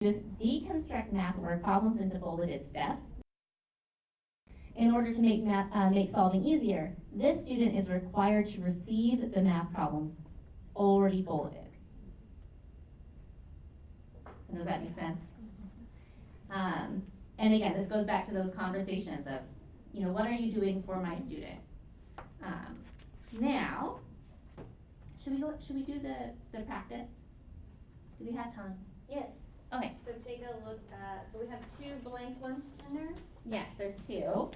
just deconstruct math word problems into bulleted steps in order to make solving easier. This student is required to receive the math problems already bulleted. So does that make sense? And again, this goes back to those conversations of, what are you doing for my student? Now, should we do the practice? Do we have time? Yes. Okay. So take a look at, so we have 2 blank ones in there? Yes, there's 2.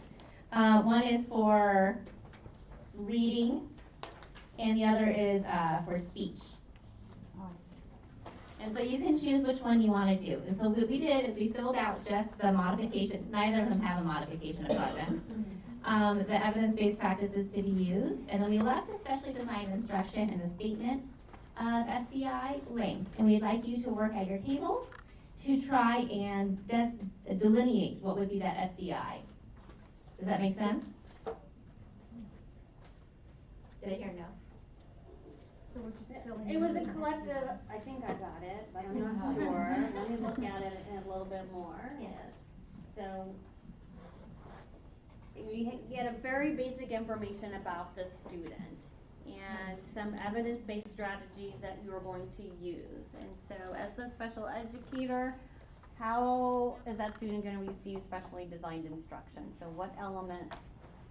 One is for reading, and the other is for speech. And so you can choose which one you want to do. And so what we did is we filled out just the modification. Neither of them have a modification of projects. The evidence-based practices to be used, and then we left the specially designed instruction and the statement of SDI blank. And we'd like you to work at your tables to try and delineate what would be that SDI. Does that make sense? Did I hear no? So we're just filling It was a collective, I think I got it, but I'm not sure. Let me look at it a little bit more. Yes. So we get a very basic information about the student and some evidence-based strategies that you're going to use. And so as the special educator, how is that student going to receive specially designed instruction? So what elements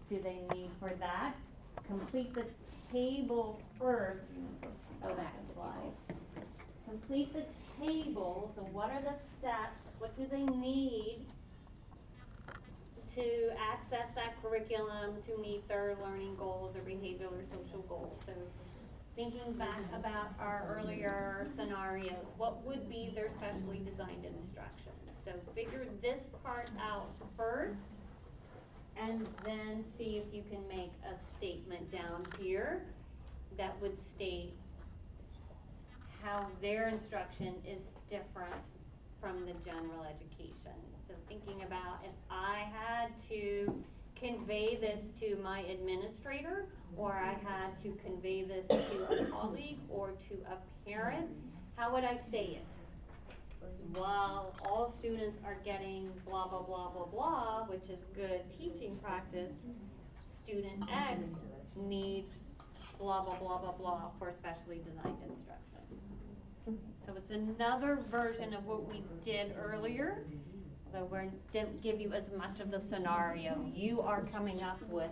do they need for that? Complete the table first. Go back a slide. Complete the table. So what are the steps? What do they need to access that curriculum to meet their learning goals or behavioral or social goals? So thinking back about our earlier scenarios, what would be their specially designed instruction? So figure this part out first, and then see if you can make a statement down here that would state how their instruction is different from the general education. So thinking about if I had to convey this to my administrator, or I had to convey this to a colleague or to a parent, how would I say it? Well, all students are getting blah, blah, blah, blah, blah, which is good teaching practice. Student X needs blah, blah, blah, blah, blah for specially designed instruction. So it's another version of what we did earlier. So we didn't give you as much of the scenario. You are coming up with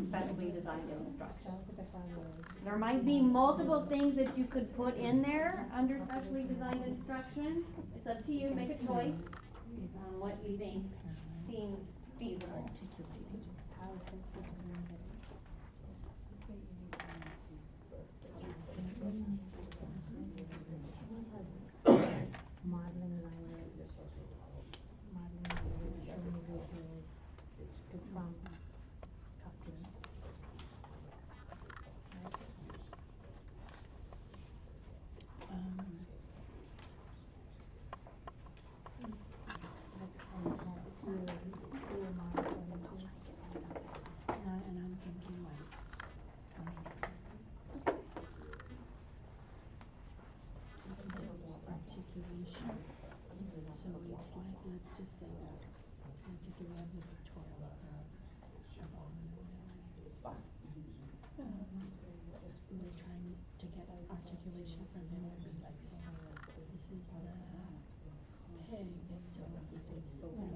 specially designed instruction. There might be multiple things that you could put in there under specially designed instruction. It's up to you, make a choice on what you think seems feasible. modeling language, showing visuals to from talking. And I'm thinking like articulation. So it's like, let's just say we have the Victoria. We're trying to get articulation from him, would be like saying, this is the pig, so we say,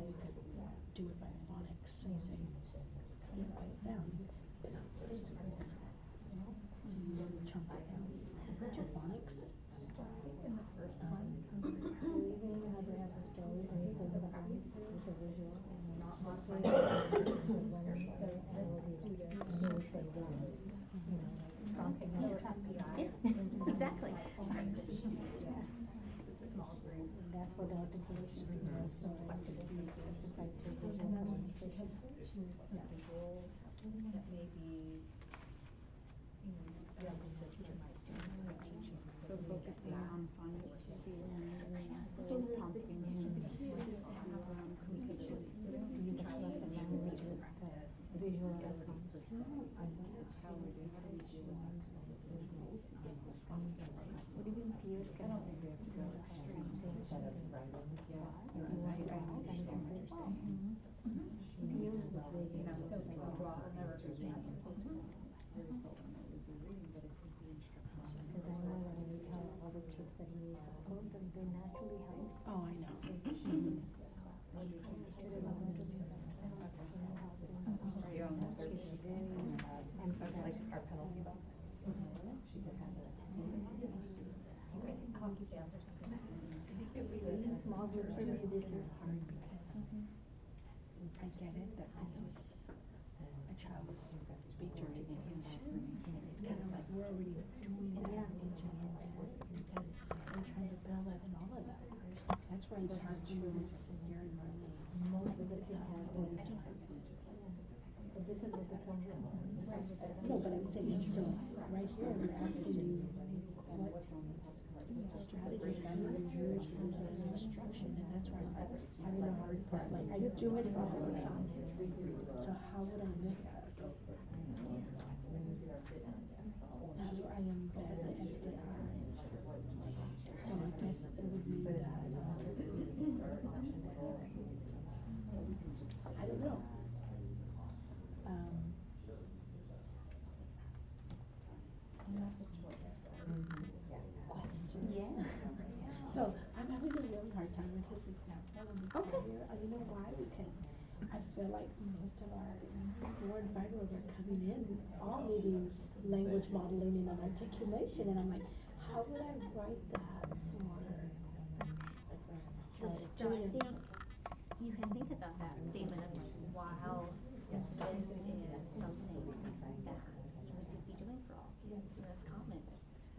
we could do it by phonics, so you say, by sound. Do you trumpet down? What's your phonics? In the first one, you have to have the story and you put it on with the visual and not modifying it. So this student, and they would say one, prompting them to SDI. Exactly. Yes. Small group. That's what the articulation is. So it's to be specific to visual communication. Some visuals that may be, that the teacher might do teaching. So focusing on phonics, and also prompting him to complete it. Use a lesson language with the visual icons. What do you think Piers can say instead of writing. Yeah. If you want to write out, then you can say, oh, she knows the big, so it's like draw. Very seldom is your reading, but it could be instructional. Because I know that every time all the kids that he circled, then they naturally hide. Oh, I know. Your own research. And for Of like our penalty box. She could have this. hockey fans or something. This is small groups, for me, this is hard because I get it that this is a child's feature to get him it's kind of like we're already doing that in GNS because we're trying to build up and all of that. That's why it's hard to sit here and really. most of the kids have this. But this is what the comes in. No, but I'm saying, so right here, we're asking you what strategy are you going to use for design and instruction, and that's why I'm having a hard part. Like, I do it in this one, so how would I miss this? How do I embed the SDI? So I guess it would mean that, I don't know. Question. Yeah. So I'm having a really hard time with this example in this area. You know why? Because I feel like most of our 4 and 5-year-olds are coming in all needing language modeling and articulation, and I'm like, how would I write that for the So I student? think you can think about that statement of like, wow, this is something that students would be doing for all kids, and that's common,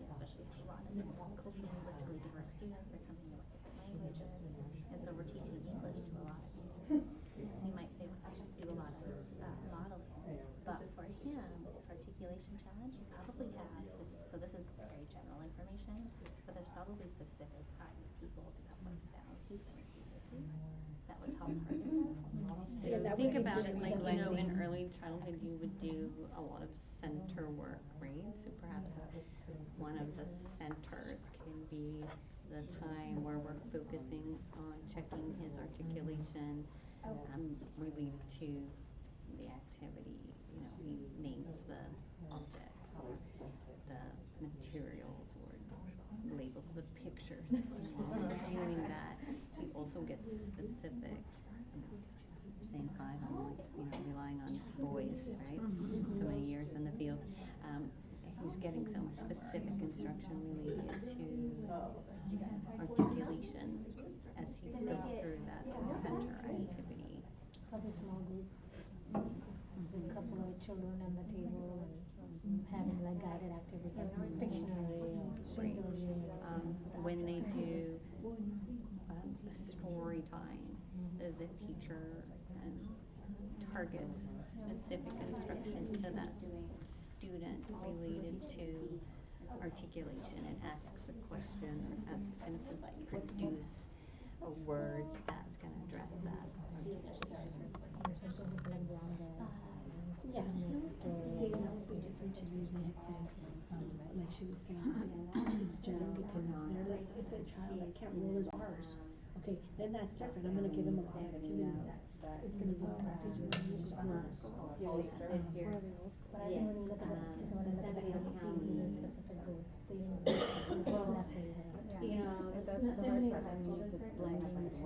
especially a lot of culturally linguistically diverse students are coming in with different languages, and so we're teaching English to a lot of people. So you might say, well, I have to do a lot of modeling, but for him, his articulation challenge, you probably have specific, so this is very general information, but there's probably specific IEP goals about what sounds he's going to use that would help See, and that Think would be about it like, the in blending. early childhood, you would do a lot of center work, right? So perhaps one of the centers can be the time where we're focusing on checking his articulation, related to the activity. You know, he names the objects or the materials or labels the pictures. While doing that, he also gets specific. Saying 5, I'm always, relying on boys, right? So many years in the field. He's getting some specific instruction related to articulation as he goes through that center activity. Have a small group, a couple of children on the table and having like guided activities like Pictionary or Symbolism. When they do a story time, the teacher targets specific instructions to that student related to articulation and asks a question, asks him to produce a word that's going to address that. Yeah. See, that would be different to me. We had said, like she was saying, it's general because it's a child that can't roll his R's. Okay, then that's different. I'm going to give him a lot of activities that it's going to be practicing to use his R's. But I think when you look at it, just when you look at the these are specific goals. That's where you're gonna start. You know, that's the hard part. I mean, if it's blending 2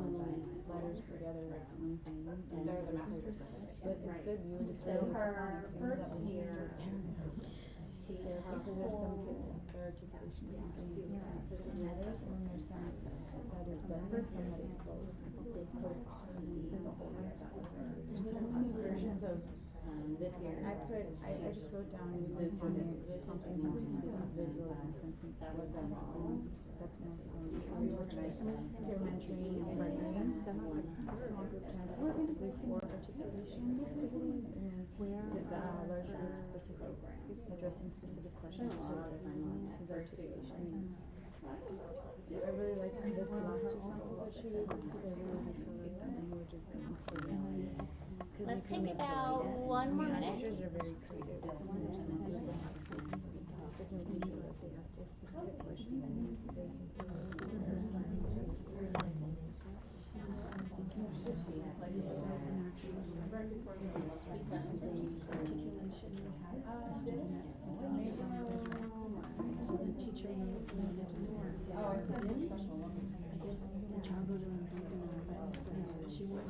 letters together, that's one thing. And they're the masters. But it's good you just So her first year, she because there's some kids that their articulation is between letters, and then there's some that is blended, some that is both. There's a whole year done with her. There's so many versions of This year, I just wrote down using phonics, complement to speak with visuals and sentence word. That's more peer mentoring and partnering. Small group time specifically for articulation activities, and then large group specific, addressing specific questions to address his articulation needs. So I really like the last 2 samples that she used because I really do feel like that language is important. Let's take about 1 more minute. Teachers are very creative when they're small group. Just making sure that they ask those specific questions and they can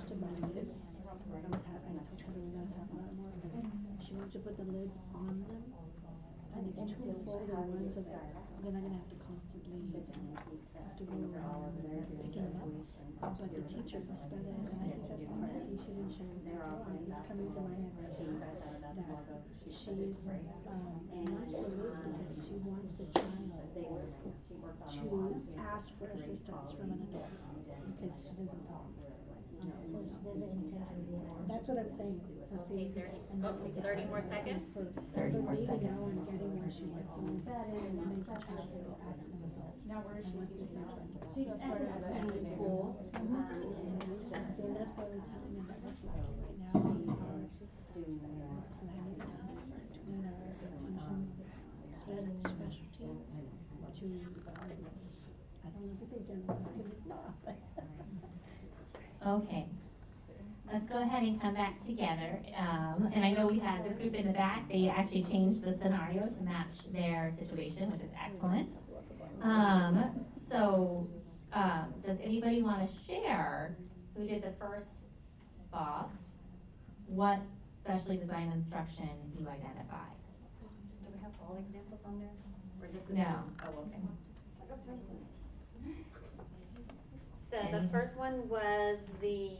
to buy lids. I told her we gotta talk about it more, because she wants to put the lids on them, and it's too folded one, so that they're not gonna have to constantly have to go around picking them up. But the teacher, the sped ed, and I think that's the part C she didn't share with me, it's coming to my head right now, that she's, wants the lids because she wants the child to ask for assistance from an adult, because she doesn't talk. So there's an intention behind it. That's what I'm saying, so see. And that was 30 more seconds? For 30 more leaving seconds. now and getting where she wants to move, that is make the child go ask an adult. Now where is I she want this teaching now? happen. That's part of the And school. see, and that's why we're telling them that what's lacking right now is our planning between our specialty to, I don't know if to say general, because it's not, but. Okay. Let's go ahead and come back together. And I know we had this group in the back, they actually changed the scenario to match their situation, which is excellent. Does anybody want to share, who did the first box, what specially designed instruction you identified? Do we have all examples on there? Or just? No. Oh, okay. So the first one was the,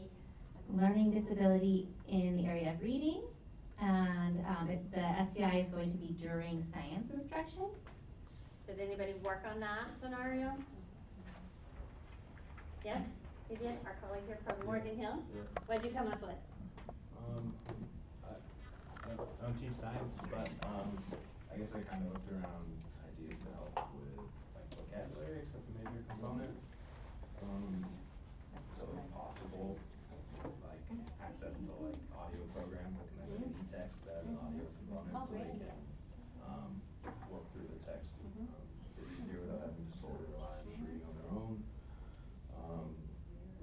Learning disability in the area of reading, and the SDI is going to be during science instruction. did anybody work on that scenario? Yes, you did, our colleague here from Morgan Hill. What'd you come up with? I don't teach science, but I guess I kind of looked around ideas to help with like vocabulary, since it's a major component. So if possible, like access to like audio programs that can make the text as an audio component, so they can work through the text a bit easier without having to solely rely on just reading on their own.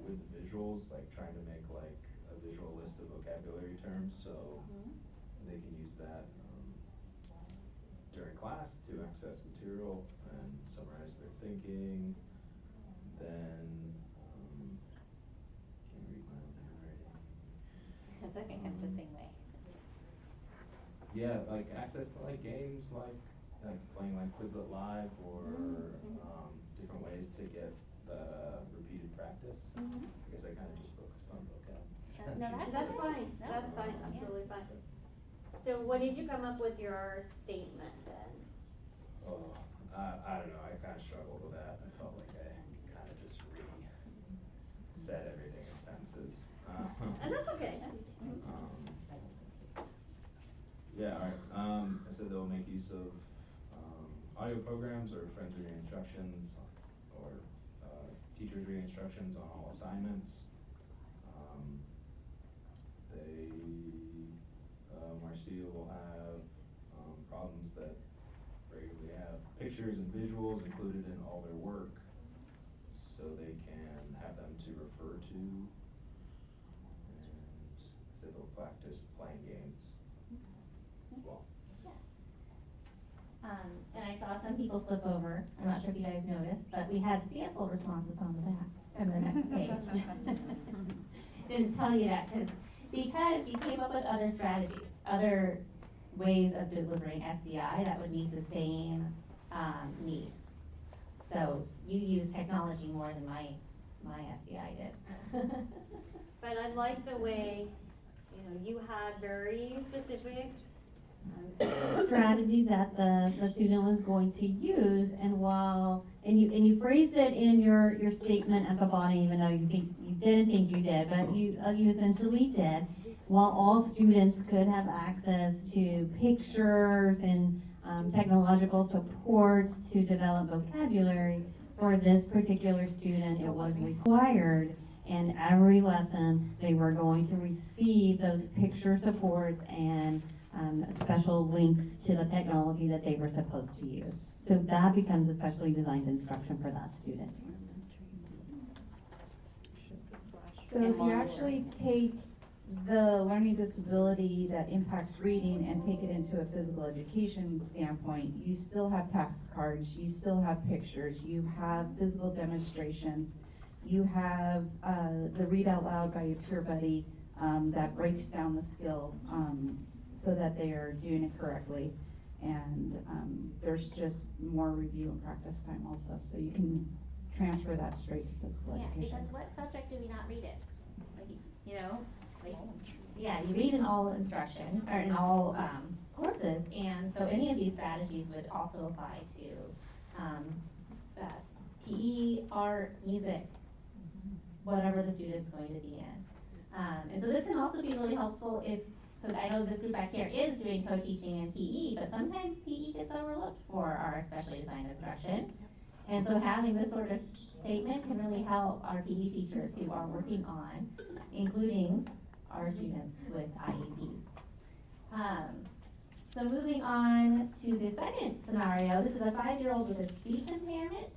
With the visuals, like trying to make like a visual list of vocabulary terms, so they can use that during class to access material and summarize their thinking. Then can't read my own handwriting. That's okay, I'm the same way. Yeah, like access to like games, like playing like Quizlet Live or different ways to get the repeated practice. I guess I kind of just focused on vocab. No, That's fine, that's fine, absolutely fine. So what did you come up with your statement then? Oh, I don't know. I kind of struggled with that. I felt like I kind of just said everything in sentences. And that's okay. Yeah, all right. I said they'll make use of audio programs or friends reading instructions or teachers reading instructions on all assignments. Marcia will have problems that regularly have pictures and visuals included in all their work, so they can have them to refer to. And I said they'll practice playing games as well. And I saw some people flip over, I'm not sure if you guys noticed, but we had sample responses on the back and the next page. Didn't tell you that because you came up with other strategies, other ways of delivering SDI that would meet the same needs. So you use technology more than my SDI did. But I like the way, you had very specific. Strategies that the student was going to use, and you phrased it in your statement at the bottom, even though you didn't think you did, but you essentially did. While all students could have access to pictures and technological supports to develop vocabulary, for this particular student it was required. In every lesson, they were going to receive those picture supports and special links to the technology that they were supposed to use. So that becomes a specially designed instruction for that student. So if you actually take the learning disability that impacts reading and take it into a physical education standpoint, you still have task cards, you still have pictures, you have physical demonstrations. You have the read out loud by your peer buddy that breaks down the skill so that they are doing it correctly. And there's just more review and practice time also, so you can transfer that straight to physical Yeah, education. because what subject do we not read it? Like, you know, like, yeah, you read in all instruction, or in all courses, and so any of these strategies would also apply to PE, art, music, whatever the student's going to be in. And so this can also be really helpful if, so I know this group back here is doing co-teaching in PE, but sometimes PE gets overlooked for our specially designed instruction. And so having this sort of statement can really help our PE teachers who are working on including our students with IEPs. So moving on to the second scenario, this is a 5-year-old with a speech impairment,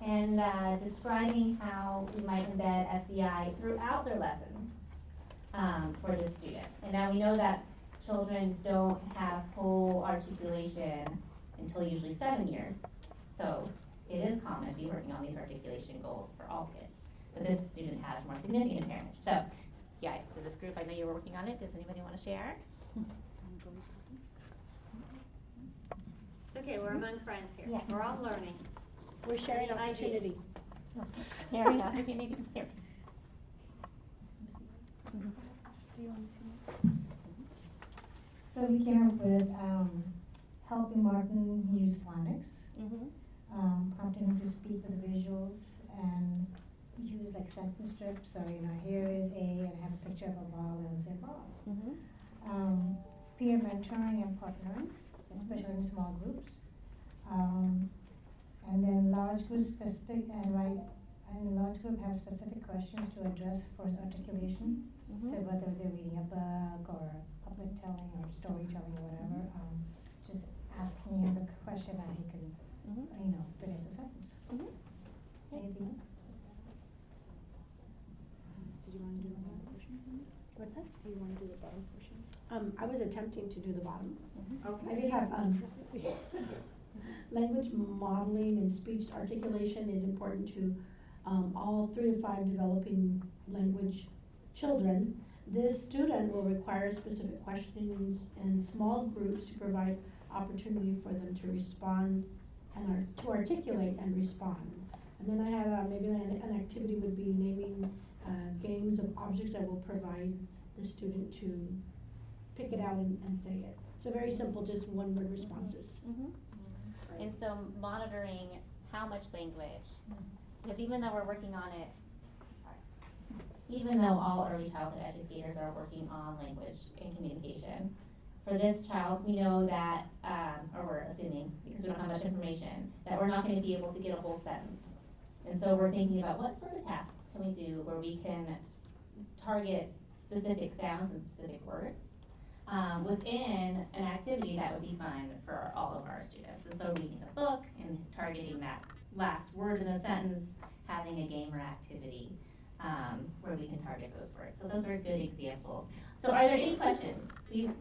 and describing how we might embed SDI throughout their lessons for this student. And now we know that children don't have full articulation until usually 7 years. So it is common to be working on these articulation goals for all kids. But this student has more significant impairment. So yeah, does this group, I know you were working on it, does anybody want to share? It's okay, we're among friends here. Yeah. We're all learning. We're sharing Any ideas? opportunity. Sharing opportunities here. Do you want to see it? So we came up with helping Martin use phonics, prompting him to speak with the visuals and use like sentence strips. So here is A, and I have a picture of a ball and say ball. Peer mentoring and partnering, especially in small groups. And then large group specific and large group has specific questions to address for his articulation. So whether they're reading a book or puppet telling or storytelling or whatever, just asking him the question and he can, finish the sentence. Anything else? Did you want to do the bottom portion? What's that? Do you want to do the bottom portion? I was attempting to do the bottom. Okay. I just have, language modeling and speech articulation is important to all 3 to 5 developing language children. This student will require specific questions in small groups to provide opportunity for them to respond and to articulate and respond. And then I had maybe an activity would be naming games of objects that will provide the student to pick it out and say it. So very simple, just 1-word responses. And so monitoring how much language, because even though we're working on it, even though all early childhood educators are working on language and communication, for this child, we know that, or we're assuming, because we don't have much information, that we're not going to be able to get a whole sentence. And so we're thinking about what sort of tasks can we do where we can target specific sounds and specific words within an activity that would be fun for all of our students. And so reading a book and targeting that last word in the sentence, having a game or activity where we can target those words. So those are good examples. So are there any questions? We've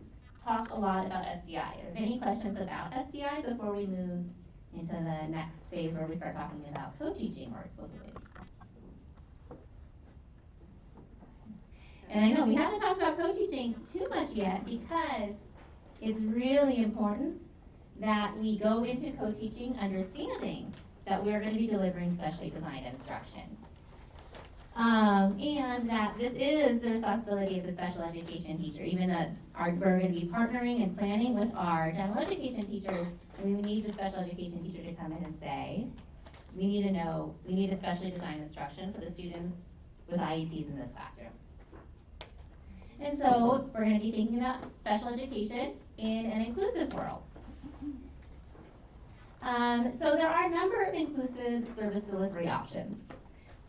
talked a lot about SDI. Are there any questions about SDI before we move into the next phase where we start talking about co-teaching more explicitly? And I know we haven't talked about co-teaching too much yet because it's really important that we go into co-teaching understanding that we're going to be delivering specially designed instruction. And that this is the responsibility of the special education teacher, even that we're going to be partnering and planning with our general education teachers. We need the special education teacher to come in and say, we need to know, we need a specially designed instruction for the students with IEPs in this classroom. And so we're going to be thinking about special education in an inclusive world. So there are a number of inclusive service delivery options.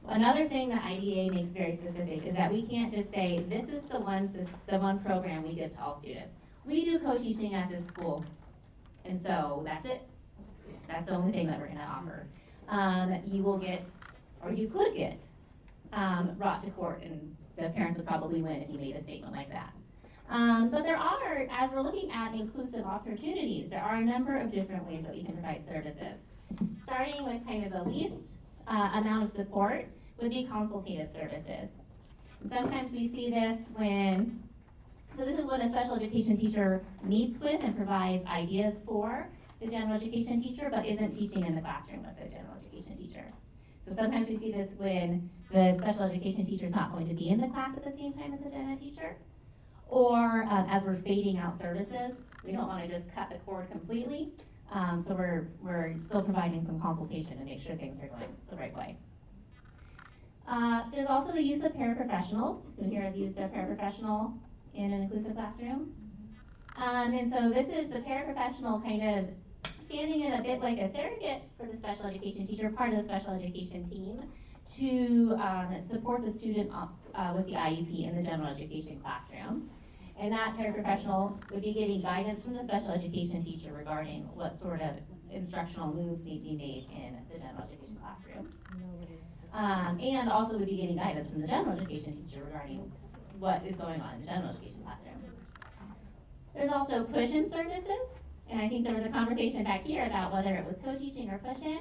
Another thing that IDA makes very specific is that we can't just say, this is the one program we give to all students. We do co-teaching at this school, and so that's it. That's the only thing that we're going to offer. You will get, or you could get, brought to court, and the parents would probably win if you made a statement like that. But there are, as we're looking at inclusive opportunities, there are a number of different ways that we can provide services. Starting with kind of the least amount of support, would be consultative services. And sometimes we see this when, so this is when a special education teacher meets with and provides ideas for the general education teacher, but isn't teaching in the classroom with the general education teacher. So sometimes we see this when the special education teacher is not going to be in the class at the same time as the gen ed teacher, or as we're fading out services, we don't want to just cut the cord completely, so we're still providing some consultation to make sure things are going the right way. There's also the use of paraprofessionals. Who here has used a paraprofessional in an inclusive classroom? And so this is the paraprofessional kind of standing in a bit like a surrogate for the special education teacher, part of the special education team, to support the student with the IEP in the general education classroom. And that paraprofessional would be getting guidance from the special education teacher regarding what sort of instructional moves need to be made in the general education classroom. And also would be getting guidance from the general education teacher regarding what is going on in the general education classroom. There's also push-in services, and I think there was a conversation back here about whether it was co-teaching or push-in.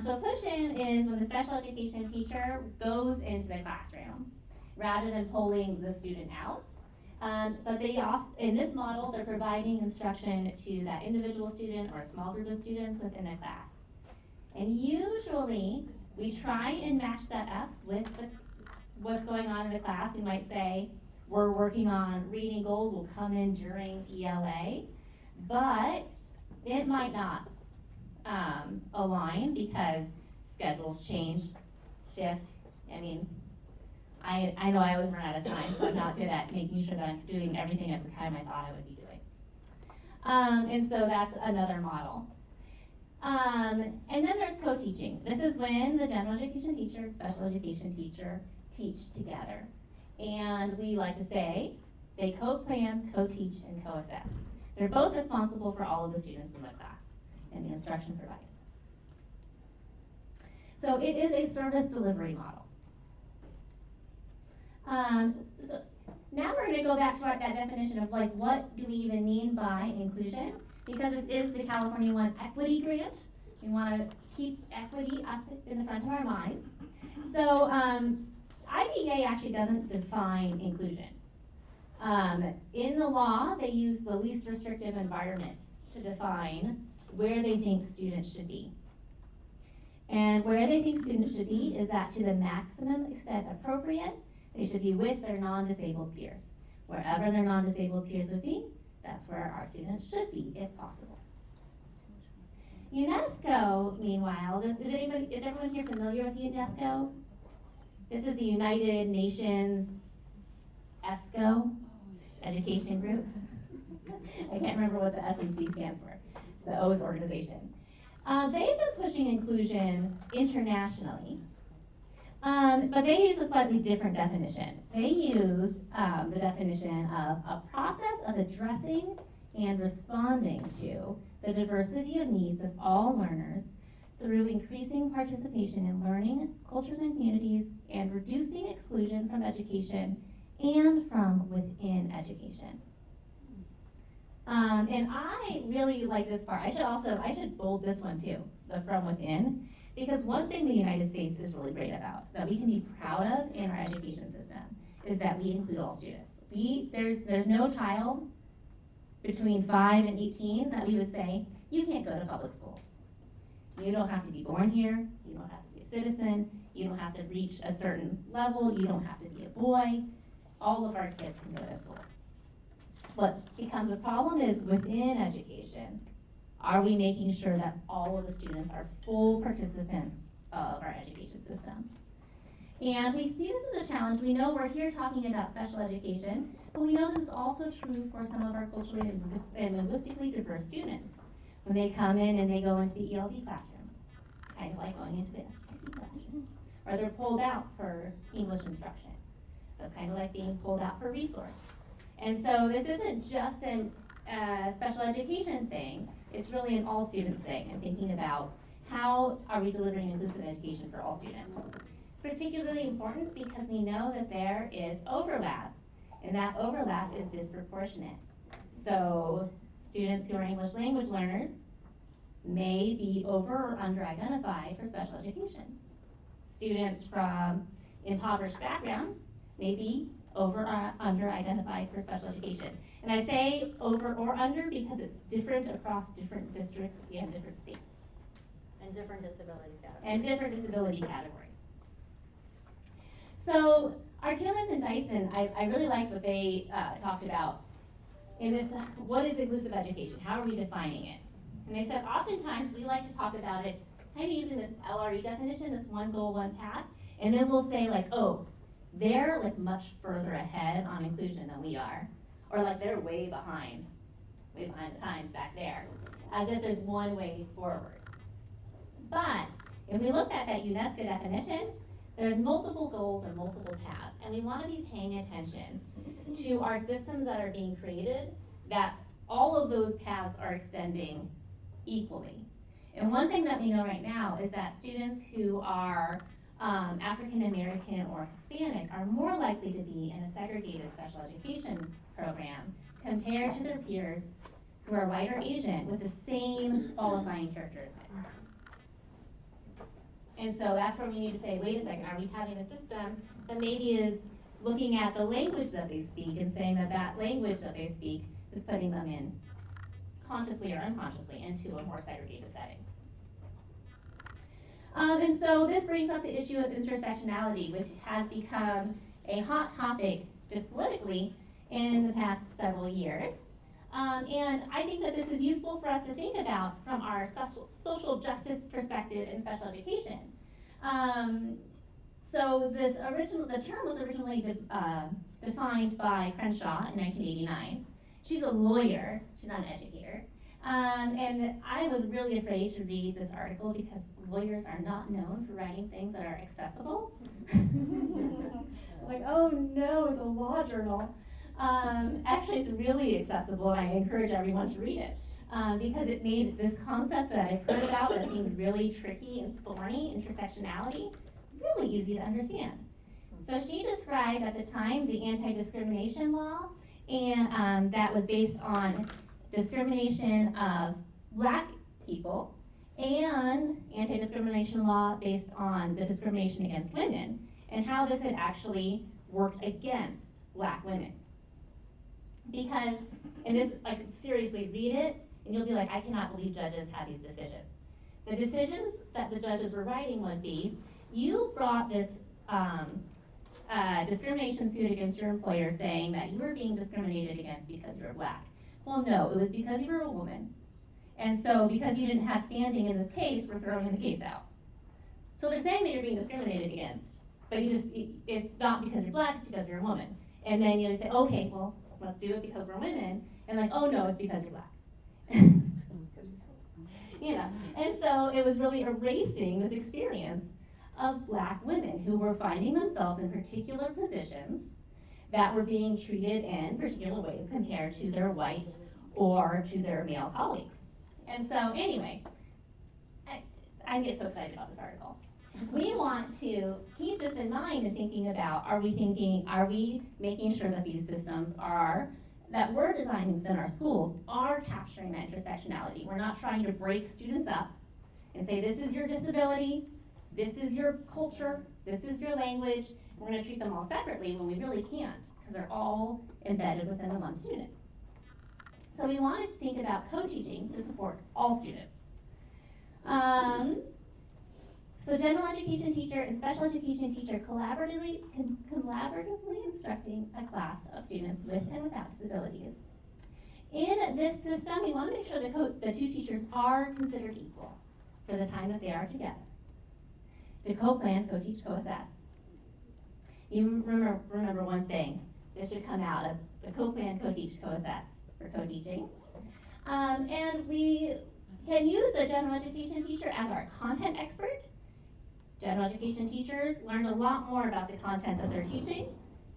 So push-in is when the special education teacher goes into the classroom rather than pulling the student out. But in this model, they're providing instruction to that individual student or a small group of students within the class. And usually, we try and match that up with what's going on in the class. We might say, we're working on reading goals will come in during ELA, but it might not align because schedules change, shift. I mean, I know I always run out of time, so I'm not good at making sure that I'm doing everything at the time I thought I would be doing. And so that's another model. And then there's co-teaching. This is when the general education teacher and special education teacher teach together. And we like to say they co-plan, co-teach, and co-assess. They're both responsible for all of the students in the class and the instruction provided. So it is a service delivery model. So now we're going to go back to that definition of like, what do we even mean by inclusion? Because this is the California One Equity Grant. We want to keep equity up in the front of our minds. So IDEA actually doesn't define inclusion. In the law, they use the least restrictive environment to define where they think students should be. And where they think students should be is that to the maximum extent appropriate, they should be with their non-disabled peers. Wherever their non-disabled peers would be, that's where our students should be, if possible. UNESCO, meanwhile, is everyone here familiar with UNESCO? This is the United Nations ESCO, Education Group. I can't remember what the SEC stands for, the O's organization. They've been pushing inclusion internationally, but they use a slightly different definition. They use the definition of a process of addressing and responding to the diversity of needs of all learners through increasing participation in learning, cultures and communities, and reducing exclusion from education and from within education. And I really like this part. I should bold this one too, the from within, because one thing the United States is really great about, that we can be proud of in our education system, is that we include all students. There's no child between 5 and 18 that we would say, you can't go to public school. You don't have to be born here, you don't have to be a citizen, you don't have to reach a certain level, you don't have to be a boy. All of our kids can go to school. What becomes a problem is within education, are we making sure that all of the students are full participants of our education system? And we see this as a challenge. We know we're here talking about special education, but we know this is also true for some of our culturally and linguistically diverse students. When they come in and they go into the ELD classroom, it's kind of like going into the STC classroom. Or they're pulled out for English instruction. That's kind of like being pulled out for resource. And so this isn't just a special education thing, it's really an all students thing, and thinking about how are we delivering inclusive education for all students. It's particularly important because we know that there is overlap, and that overlap is disproportionate. So students who are English language learners may be over or under identified for special education. students from impoverished backgrounds may be over or under identified for special education. And I say over or under because it's different across different districts and different states. And different disability categories. And different disability categories. So Artiles and Dyson, I really liked what they talked about in this, what is inclusive education? How are we defining it? And they said oftentimes we like to talk about it kind of using this LRE definition, this one goal, one path, and then we'll say like, oh, they're like much further ahead on inclusion than we are, or like they're way behind the times back there, as if there's one way forward. But if we look at that UNESCO definition, there's multiple goals and multiple paths, and we want to be paying attention to our systems that are being created, that all of those paths are extending equally. And one thing that we know right now is that students who are African American or Hispanic are more likely to be in a segregated special education program compared to their peers who are white or Asian with the same qualifying characteristics. And so that's where we need to say, wait a second, are we having a system that maybe is looking at the language that they speak and saying that that language that they speak is putting them in, consciously or unconsciously, into a more segregated setting. And so this brings up the issue of intersectionality, which has become a hot topic just politically in the past several years. And I think that this is useful for us to think about from our social justice perspective in special education. So the term was originally defined by Crenshaw in 1989. She's a lawyer, she's not an educator. And I was really afraid to read this article because lawyers are not known for writing things that are accessible. I was like, oh no, it's a law journal. Actually, it's really accessible, and I encourage everyone to read it because it made this concept that I've heard about that seemed really tricky and thorny, intersectionality, really easy to understand. So she described at the time the anti-discrimination law, and that was based on discrimination of Black people and anti-discrimination law based on the discrimination against women and how this had actually worked against Black women. Because, and this, like, seriously, read it, and you'll be like, I cannot believe judges had these decisions. The decisions that the judges were writing would be, you brought this discrimination suit against your employer saying that you were being discriminated against because you're Black. Well, no, it was because you were a woman. And so because you didn't have standing in this case, we're throwing the case out. So they're saying that you're being discriminated against, but it's not because you're Black, it's because you're a woman. And then you say, okay, well, let's do it because we're women. And like, oh no, it's because you're Black. You know, and so it was really erasing this experience of Black women who were finding themselves in particular positions that were being treated in particular ways compared to their white or to their male colleagues. And so anyway, I get so excited about this article. We want to keep this in mind and thinking about, are we making sure that these systems that we're designing within our schools are capturing that intersectionality. We're not trying to break students up and say, this is your disability, this is your culture, this is your language. We're going to treat them all separately when we really can't, because they're all embedded within the one student. So we want to think about co-teaching to support all students. So general education teacher and special education teacher collaboratively instructing a class of students with and without disabilities. In this system, we want to make sure the two teachers are considered equal for the time that they are together. To co-plan, co-teach, co-assess. You remember one thing. This should come out as the co-plan, co-teach, co-assess for co-teaching. And we can use a general education teacher as our content expert. General education teachers learn a lot more about the content that they're teaching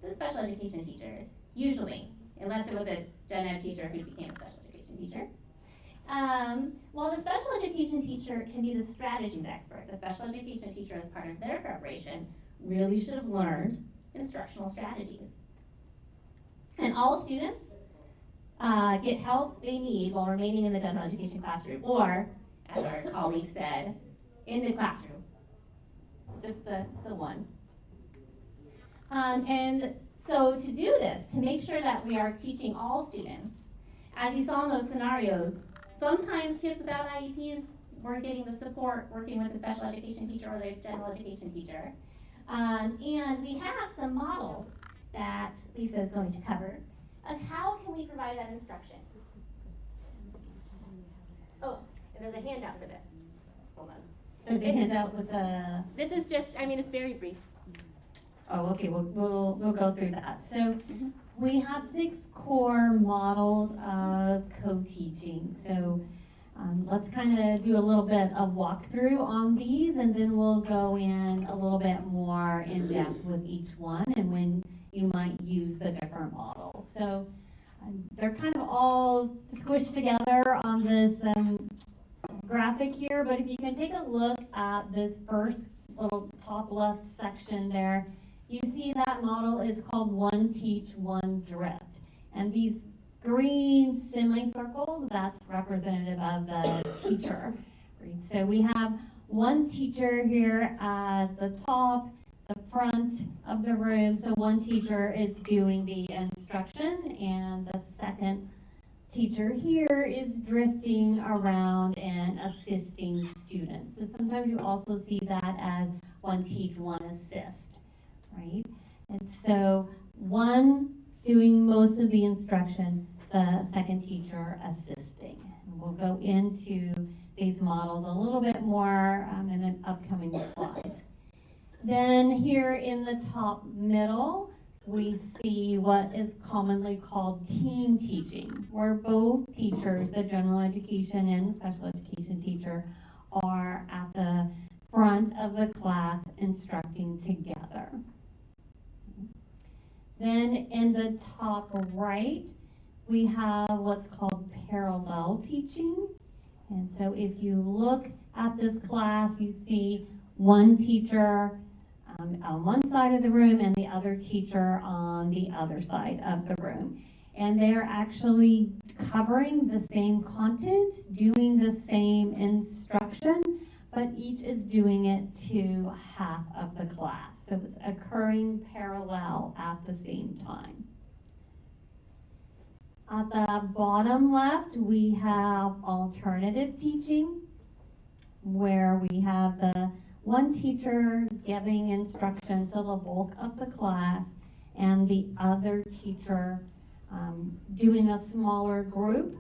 than special education teachers, usually, unless it was a gen ed teacher who became a special education teacher. While the special education teacher can be the strategies expert, the special education teacher, as part of their preparation, really should have learned instructional strategies. And all students get help they need while remaining in the general education classroom, or, as our colleague said, in the classroom. just the one. And so to do this, to make sure that we are teaching all students, as you saw in those scenarios, sometimes kids without IEPs weren't getting the support working with the special education teacher or the general education teacher. And we have some models that Lisa is going to cover of how can we provide that instruction. Oh, and there's a handout for this. Hold on. There's a handout with the. This is just, I mean, it's very brief. Oh, okay, we'll go through that. So we have 6 core models of co-teaching. So let's kind of do a little bit of walkthrough on these, and then we'll go in a little bit more in depth with each one and when you might use the different models. So they're kind of all squished together on this graphic here, but if you can take a look at this first little top left section there, you see that model is called One Teach, One Drift. And these green semicircles, that's representative of the teacher. Right? So we have one teacher here at the top, the front of the room. So one teacher is doing the instruction, and the second teacher here is drifting around and assisting students. So sometimes you also see that as one teach, one assist, right? And so one doing most of the instruction, the second teacher assisting. And we'll go into these models a little bit more in an upcoming slides. Then here in the top middle, we see what is commonly called team teaching, where both teachers, the general education and the special education teacher, are at the front of the class instructing together. Then in the top right, we have what's called parallel teaching. And so if you look at this class, you see one teacher on one side of the room and the other teacher on the other side of the room. And they're actually covering the same content, doing the same instruction, but each is doing it to half of the class. So it's occurring parallel at the same time. At the bottom left, we have alternative teaching, where we have the one teacher giving instruction to the bulk of the class and the other teacher doing a smaller group.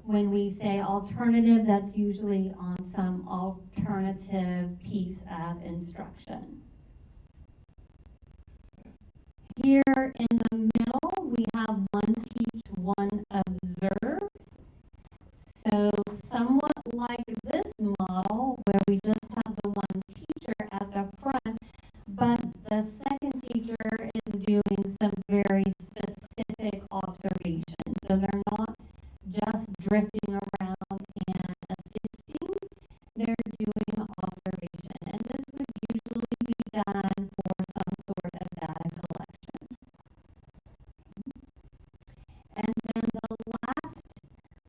When we say alternative, that's usually on some alternative piece of instruction. Here in the middle, we have one teach, one observe. So somewhat like this model, where we just have the one teacher at the front, but the second teacher is doing some very specific observations. So they're not just drifting around and assisting, they're doing observation. And this would usually be done for some sort of data collection. And then the last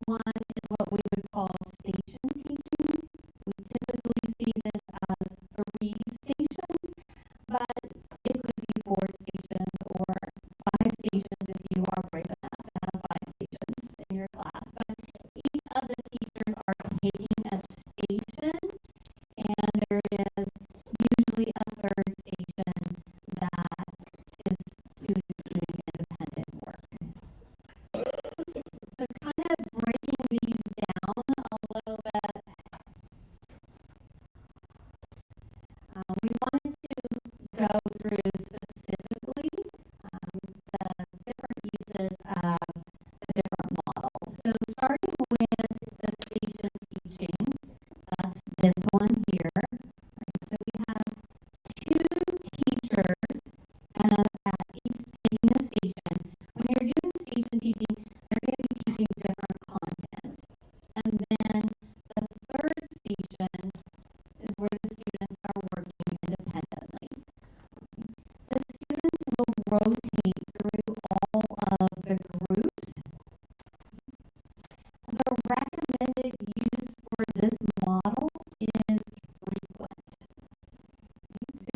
one is what we would call station teaching. We typically see this as 3 stations, but it could be 4 stations or 5 stations if you are brave enough to have 5 stations in your class. But each of the teachers are taking a station, and there is usually a third station that is students doing independent work. So kind of breaking these down a little bit, we wanted to go through specifically the different uses of the different models. So starting with the station teaching, that's this one here. Right? So we have 2 teachers at each taking a station. When you're doing station teaching, they're going to be teaching different content. And then the third station is where the students are working independently. The students will rotate through all of the groups. The recommended use for this model is frequent. So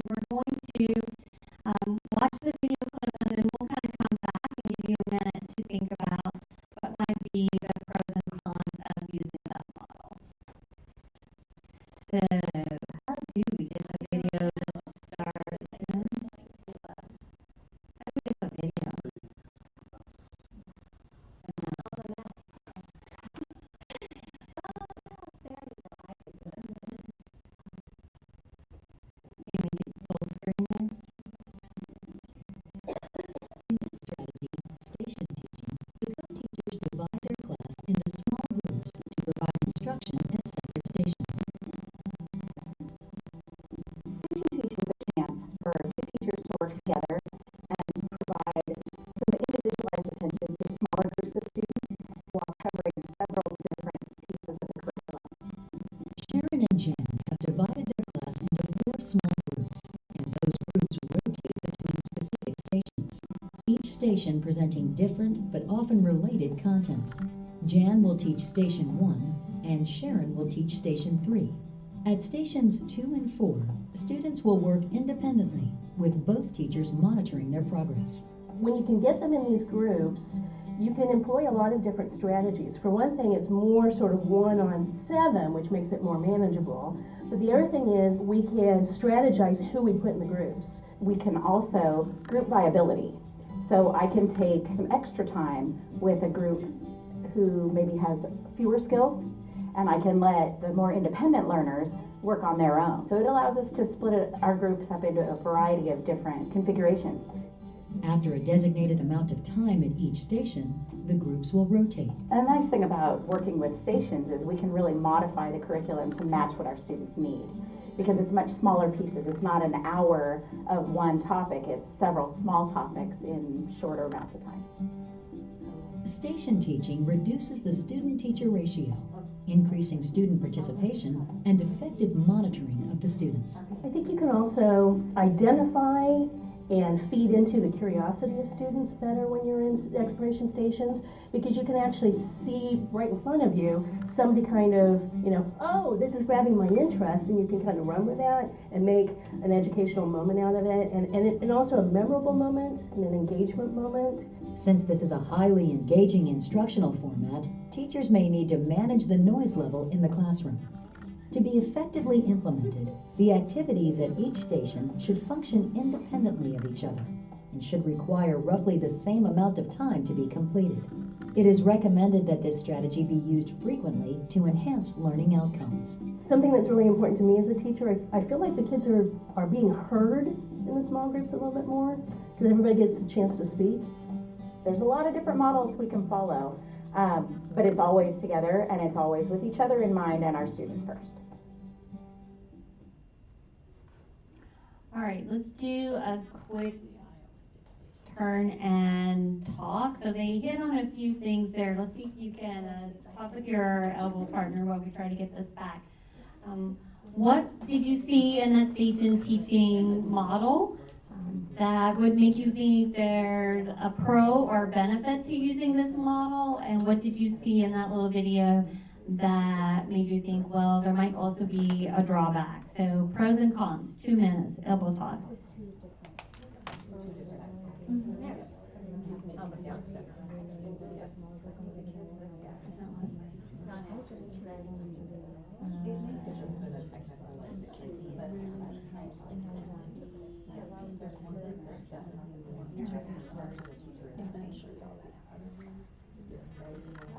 station presenting different but often related content. Jan will teach Station 1 and Sharon will teach Station 3. At Stations 2 and 4, students will work independently with both teachers monitoring their progress. When you can get them in these groups, you can employ a lot of different strategies. For one thing, it's more sort of 1-on-7, which makes it more manageable. But the other thing is we can strategize who we put in the groups. We can also group by ability. So I can take some extra time with a group who maybe has fewer skills, and I can let the more independent learners work on their own. So it allows us to split our groups up into a variety of different configurations. After a designated amount of time at each station, the groups will rotate. And the nice thing about working with stations is we can really modify the curriculum to match what our students need, because it's much smaller pieces. It's not an hour of one topic, it's several small topics in shorter amounts of time. Station teaching reduces the student-teacher ratio, increasing student participation and effective monitoring of the students. I think you can also identify and feed into the curiosity of students better when you're in exploration stations, because you can actually see right in front of you somebody kind of, oh, this is grabbing my interest, and you can kind of run with that and make an educational moment out of it, and also a memorable moment and an engagement moment. Since this is a highly engaging instructional format, teachers may need to manage the noise level in the classroom. To be effectively implemented, the activities at each station should function independently of each other and should require roughly the same amount of time to be completed. It is recommended that this strategy be used frequently to enhance learning outcomes. Something that's really important to me as a teacher, I feel like the kids are being heard in the small groups a little bit more, because everybody gets a chance to speak. There's a lot of different models we can follow, but it's always together and it's always with each other in mind and our students first. All right, let's do a quick turn and talk. So they hit on a few things there. Let's see if you can talk with your elbow partner while we try to get this back. What did you see in that station teaching model that would make you think there's a pro or benefit to using this model? And what did you see in that little video that made you think, well, there might also be a drawback? So pros and cons, 2 minutes, elbow talk. I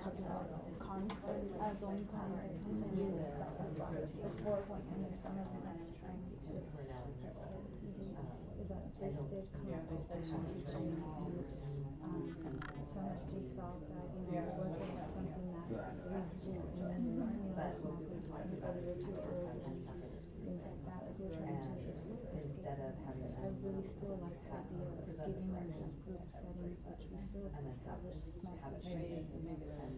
talked about cons, but the only con I can say is before when in the summer when I was trying to is that this did come up with station teaching, and some SDs felt that it wasn't something that we could do in the small group, whether you're too old and things like that. Like we're trying to escape. I really still like the idea of giving them those group settings, which we still establish small sessions and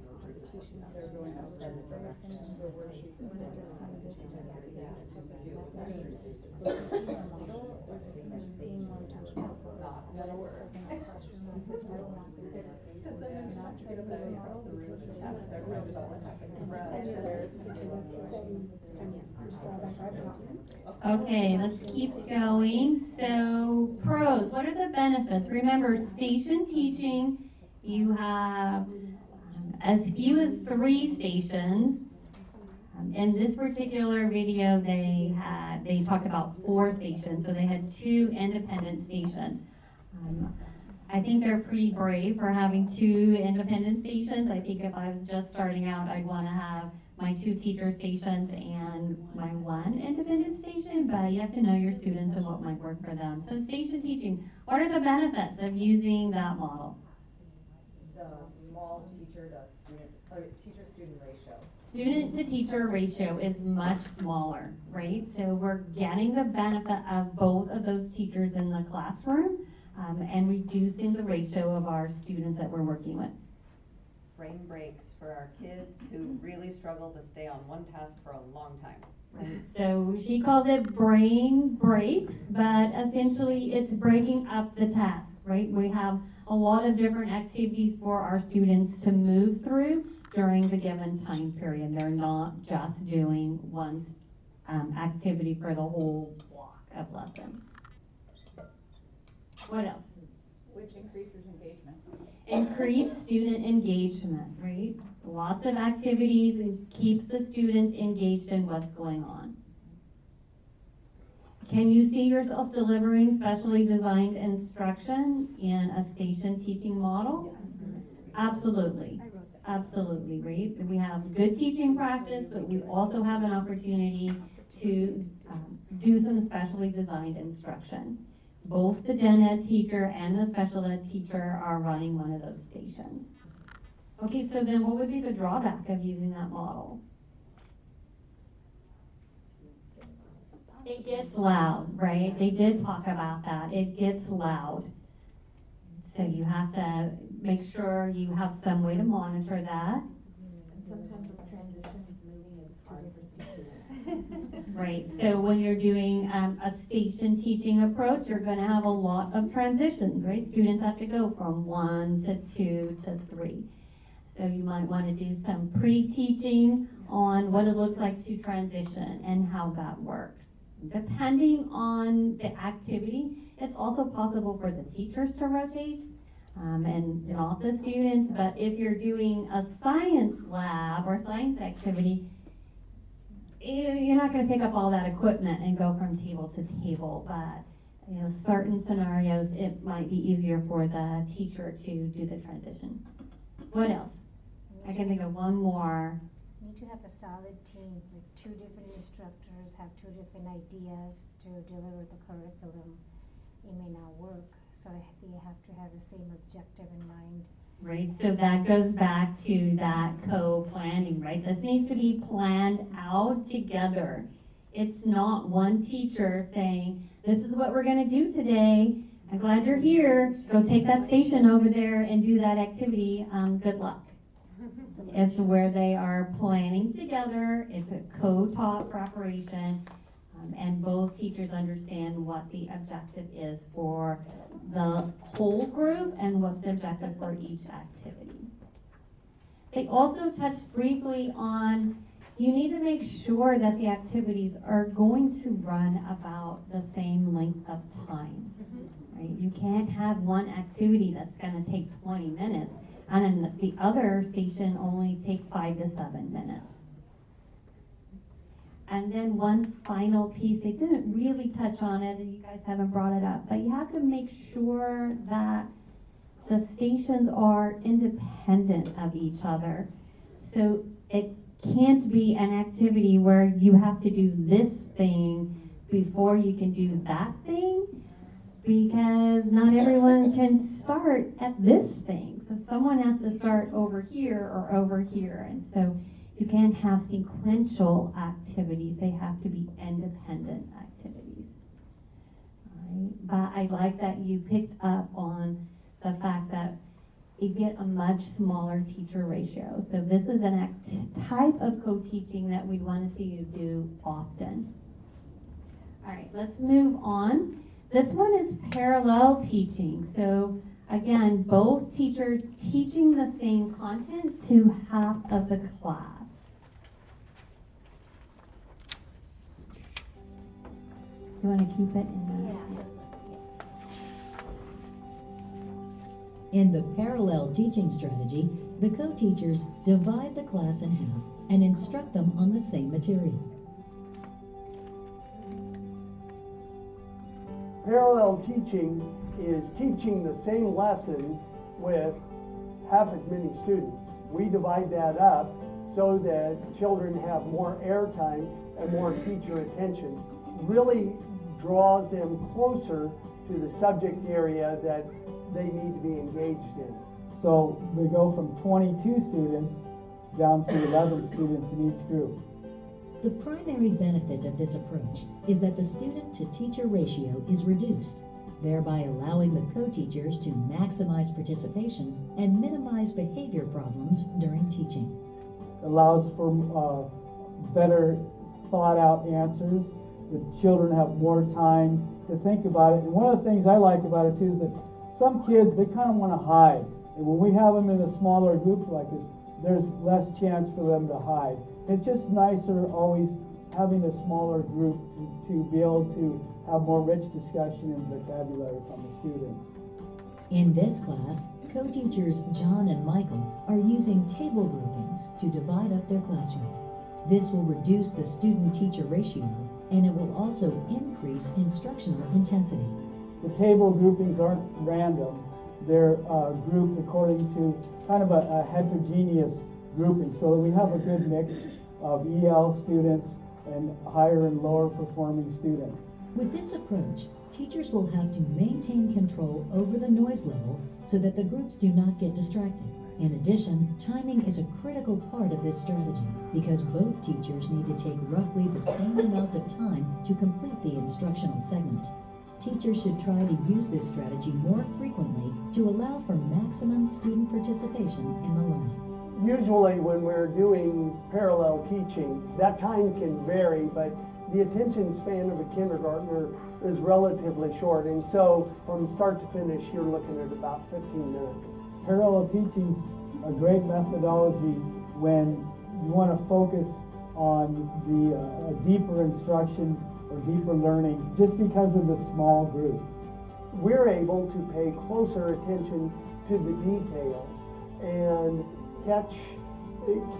competitions, which is very similar when addressing this activities type of method. The teaching model is being more intentional for what it looks like in the classroom. I don't want them to not try to use a model because they use the real Okay, let's keep going. So pros, what are the benefits? Remember, station teaching, you have as few as 3 stations. In this particular video, they talked about 4 stations, so they had 2 independent stations. I think they're pretty brave for having 2 independent stations. I think if I was just starting out, I'd want to have my 2 teacher stations and my 1 independent station, but you have to know your students and what might work for them. So station teaching, what are the benefits of using that model? The small teacher-student ratio. Student to teacher ratio is much smaller, right? So we're getting the benefit of both of those teachers in the classroom and reducing the ratio of our students that we're working with. brain breaks for our kids who really struggle to stay on one task for a long time. Right. So she calls it brain breaks, but essentially it's breaking up the tasks, right? We have a lot of different activities for our students to move through during the given time period. They're not just doing one activity for the whole block of lesson. What else? Which increases engagement. Increase student engagement, right? Lots of activities and keeps the students engaged in what's going on. Can you see yourself delivering specially designed instruction in a station teaching model? Absolutely. Absolutely, right? We have good teaching practice, but we also have an opportunity to do some specially designed instruction. Both the gen ed teacher and the special ed teacher are running one of those stations. Okay, so then what would be the drawback of using that model? It gets loud, right? They did talk about that. It gets loud. So you have to make sure you have some way to monitor that. And sometimes those transitions moving is two different species. Right, so when you're doing a station teaching approach, you're gonna have a lot of transitions, right? Students have to go from 1 to 2 to 3. So you might wanna do some pre-teaching on what it looks like to transition and how that works. Depending on the activity, it's also possible for the teachers to rotate and not the students, but if you're doing a science lab or science activity, you're not going to pick up all that equipment and go from table to table, but you know, certain scenarios it might be easier for the teacher to do the transition. What else? I can think of one more. You need to have a solid team, like 2 different instructors have 2 different ideas to deliver the curriculum. It may not work, so they have to have the same objective in mind. Right, so that goes back to that co-planning, right? This needs to be planned out together. It's not one teacher saying, this is what we're gonna do today. I'm glad you're here. Go take that station over there and do that activity. Good luck. It's where they are planning together. It's a co-taught preparation. And both teachers understand what the objective is for the whole group and what's the objective for each activity. They also touched briefly on you need to make sure that the activities are going to run about the same length of time. Right? You can't have one activity that's going to take 20 minutes and then the other station only take 5 to 7 minutes. And then one final piece, they didn't really touch on it, and you guys haven't brought it up, but you have to make sure that the stations are independent of each other. So it can't be an activity where you have to do this thing before you can do that thing, because not everyone can start at this thing. So someone has to start over here or over here, and so you can't have sequential activities. They have to be independent activities. All right. But I like that you picked up on the fact that you get a much smaller teacher ratio. So this is an type of co-teaching that we'd want to see you do often. All right, let's move on. This one is parallel teaching. So again, both teachers teaching the same content to half of the class. You want to keep it in there? In the parallel teaching strategy, the co-teachers divide the class in half and instruct them on the same material. Parallel teaching is teaching the same lesson with half as many students. We divide that up so that children have more airtime and more teacher attention. Really draws them closer to the subject area that they need to be engaged in. So we go from 22 students down to 11 students in each group. The primary benefit of this approach is that the student-to-teacher ratio is reduced. thereby allowing the co-teachers to maximize participation and minimize behavior problems during teaching. Allows for better thought out answers. The children have more time to think about it. And one of the things I like about it too is that some kids, they kind of want to hide. And when we have them in a smaller group like this, there's less chance for them to hide. It's just nicer always having a smaller group to be able to have more rich discussion and vocabulary from the students. In this class, co-teachers John and Michael are using table groupings to divide up their classroom. This will reduce the student-teacher ratio, and it will also increase instructional intensity. The table groupings aren't random. They're grouped according to kind of a heterogeneous grouping, so that we have a good mix of EL students and higher and lower performing students. With this approach, teachers will have to maintain control over the noise level so that the groups do not get distracted. In addition, timing is a critical part of this strategy because both teachers need to take roughly the same amount of time to complete the instructional segment. Teachers should try to use this strategy more frequently to allow for maximum student participation in the learning. Usually when we're doing parallel teaching, that time can vary, but the attention span of a kindergartner is relatively short, and so from start to finish, you're looking at about 15 minutes. Parallel teaching's a great methodology when you want to focus on the deeper instruction or deeper learning just because of the small group. We're able to pay closer attention to the details and catch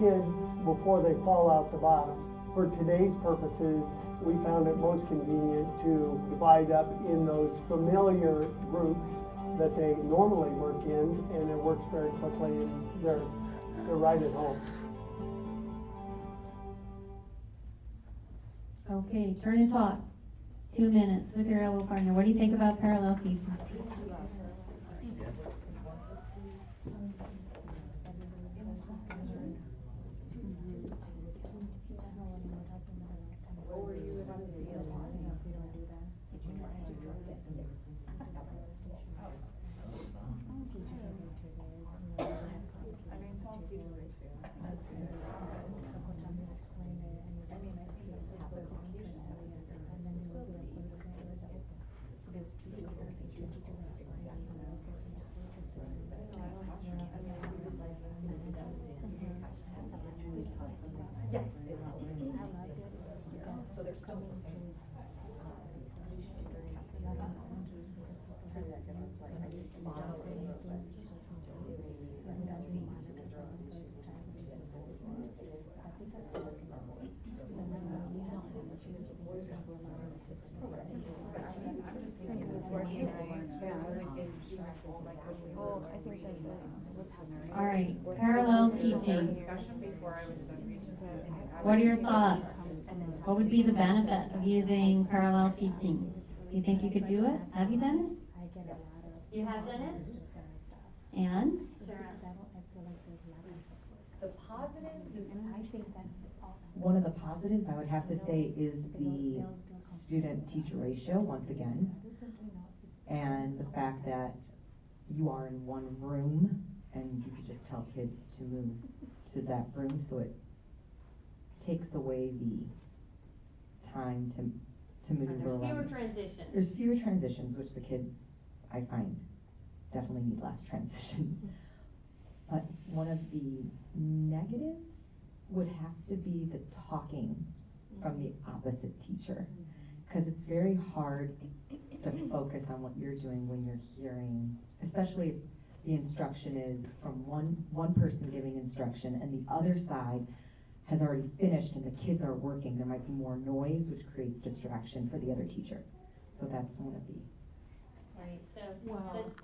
kids before they fall out the bottom. For today's purposes, we found it most convenient to divide up in those familiar groups that they normally work in, and it works very quickly, and they're right at home. Okay, turn and talk. 2 minutes with your LO partner. What do you think about parallel teaching? All right, parallel teaching. What are your thoughts? What would be the benefit of using parallel teaching? Do you think you could do it? Have you done it? You have done it? And? The positives is, one of the positives I would have to say is the student-teacher ratio, once again, and the fact that you are in one room and you could just tell kids to move to that room, so it takes away the time to maneuver around. There's fewer transitions. There's fewer transitions, which the kids, I find, definitely need less transitions. But one of the negatives would have to be the talking from the opposite teacher, because it's very hard to focus on what you're doing when you're hearing, especially if the instruction is from one person giving instruction and the other side has already finished and the kids are working. There might be more noise, which creates distraction for the other teacher. So that's one of the... Right, so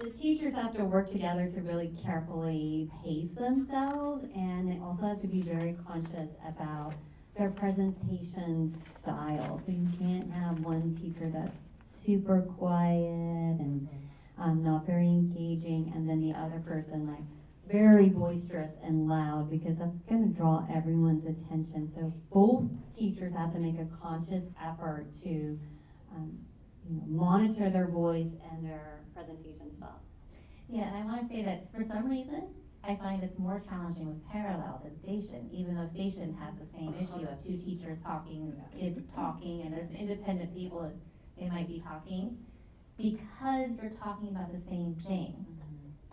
the teachers have to work together to really carefully pace themselves, and they also have to be very conscious about their presentation style. So you can't have one teacher that's super quiet and not very engaging, and then the other person like very boisterous and loud, because that's going to draw everyone's attention. So both teachers have to make a conscious effort to monitor their voice and their presentation style. Yeah, and I want to say that for some reason, I find it's more challenging with parallel than station, even though station has the same issue of two teachers talking, kids talking, and there's independent people, they might be talking, because you're talking about the same thing.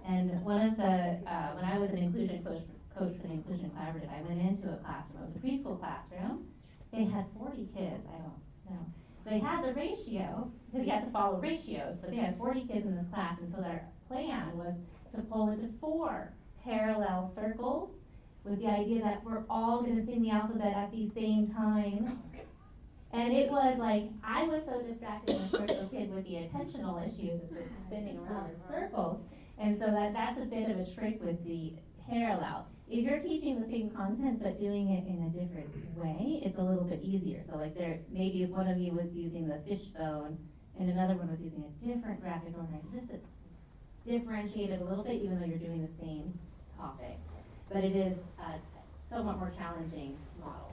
And one of the, when I was an inclusion coach for the Inclusion Collaborative, I went into a classroom, it was a preschool classroom, they had 40 kids, I don't know. They had the ratio, because you had to follow ratios, but they had 40 kids in this class, and so their plan was to pull into 4 parallel circles with the idea that we're all gonna sing the alphabet at the same time. And it was like, I was so distracted, and of course the kid with the attentional issues is just spinning around in circles. And so that's a bit of a trick with the parallel. If you're teaching the same content but doing it in a different way, it's a little bit easier. So like maybe if one of you was using the fishbone and another one was using a different graphic organizer, just to differentiate it a little bit, even though you're doing the same topic. But it is a somewhat more challenging model.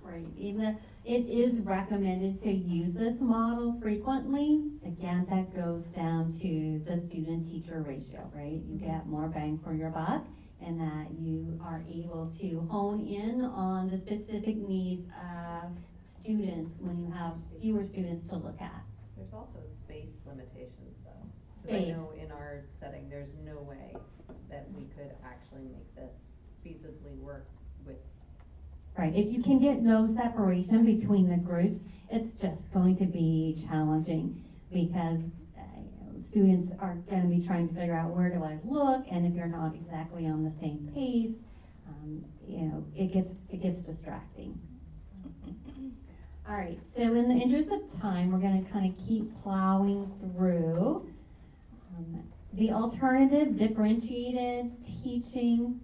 Right, it is recommended to use this model frequently. Again, that goes down to the student-teacher ratio, right? You get more bang for your buck, and that you are able to hone in on the specific needs of students when you have fewer students to look at. There's also space limitations though. So I Space. know in our setting, there's no way that we could actually make this feasibly work with. Right, if you can get no separation between the groups, it's just going to be challenging because students are going to be trying to figure out where do I look, and if you're not exactly on the same pace, it gets distracting. All right, so in the interest of time, we're going to kind of keep plowing through. The alternative differentiated teaching,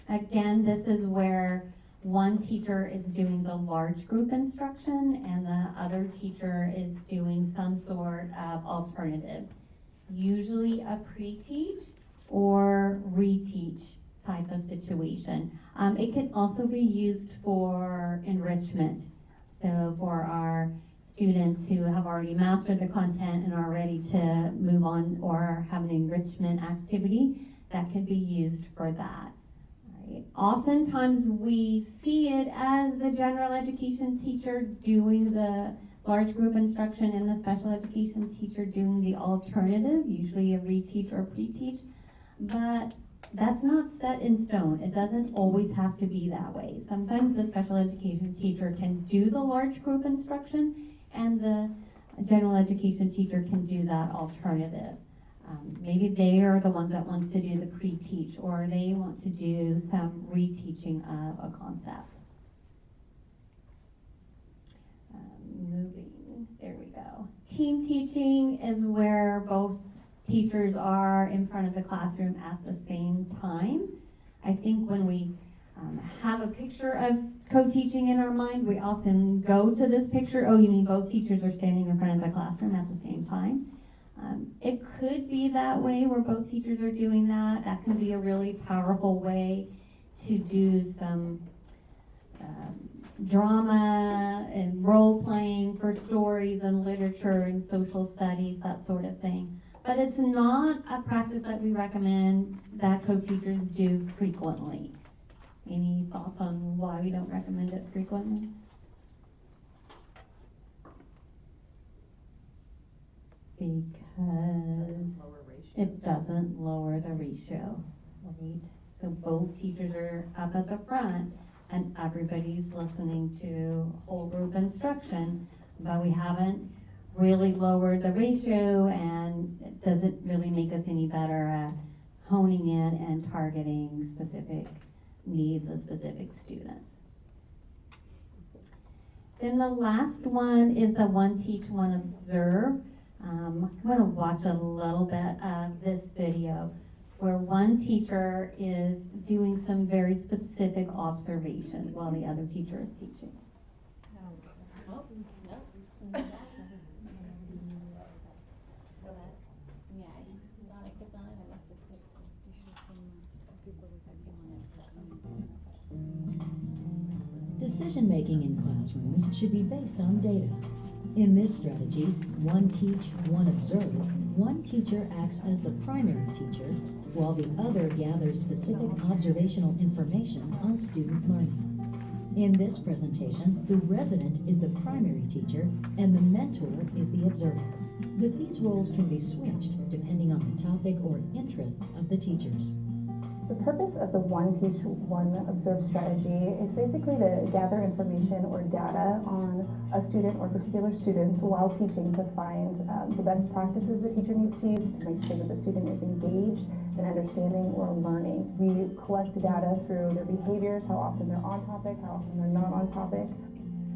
again, this is where one teacher is doing the large group instruction and the other teacher is doing some sort of alternative. Usually a pre-teach or reteach type of situation. It can also be used for enrichment. So for our students who have already mastered the content and are ready to move on or have an enrichment activity, that can be used for that. Oftentimes we see it as the general education teacher doing the large group instruction and the special education teacher doing the alternative, usually a reteach or pre-teach, but that's not set in stone. It doesn't always have to be that way. Sometimes the special education teacher can do the large group instruction and the general education teacher can do that alternative. Maybe they are the ones that wants to do the pre-teach, or they want to do some reteaching of a concept. There we go. Team teaching is where both teachers are in front of the classroom at the same time. I think when we have a picture of co-teaching in our mind, we often go to this picture, oh, you mean both teachers are standing in front of the classroom at the same time. It could be that way where both teachers are doing that. That can be a really powerful way to do some drama and role playing for stories and literature and social studies, that sort of thing. But it's not a practice that we recommend that co-teachers do frequently. Any thoughts on why we don't recommend it frequently? Because it doesn't lower the ratio, right? So both teachers are up at the front and everybody's listening to whole group instruction, but we haven't really lowered the ratio, and it doesn't really make us any better at honing in and targeting specific needs of specific students. Then the last one is the one teach, one observe. I'm going to watch a little bit of this video where one teacher is doing some very specific observations while the other teacher is teaching. Decision-making in classrooms should be based on data. In this strategy, one teach, one observe, one teacher acts as the primary teacher, while the other gathers specific observational information on student learning. In this presentation, the resident is the primary teacher and the mentor is the observer. But these roles can be switched depending on the topic or interests of the teachers. The purpose of the one teach, one observe strategy is basically to gather information or data on a student or particular students while teaching to find the best practices the teacher needs to use to make sure that the student is engaged in understanding or learning. We collect data through their behaviors, how often they're on topic, how often they're not on topic.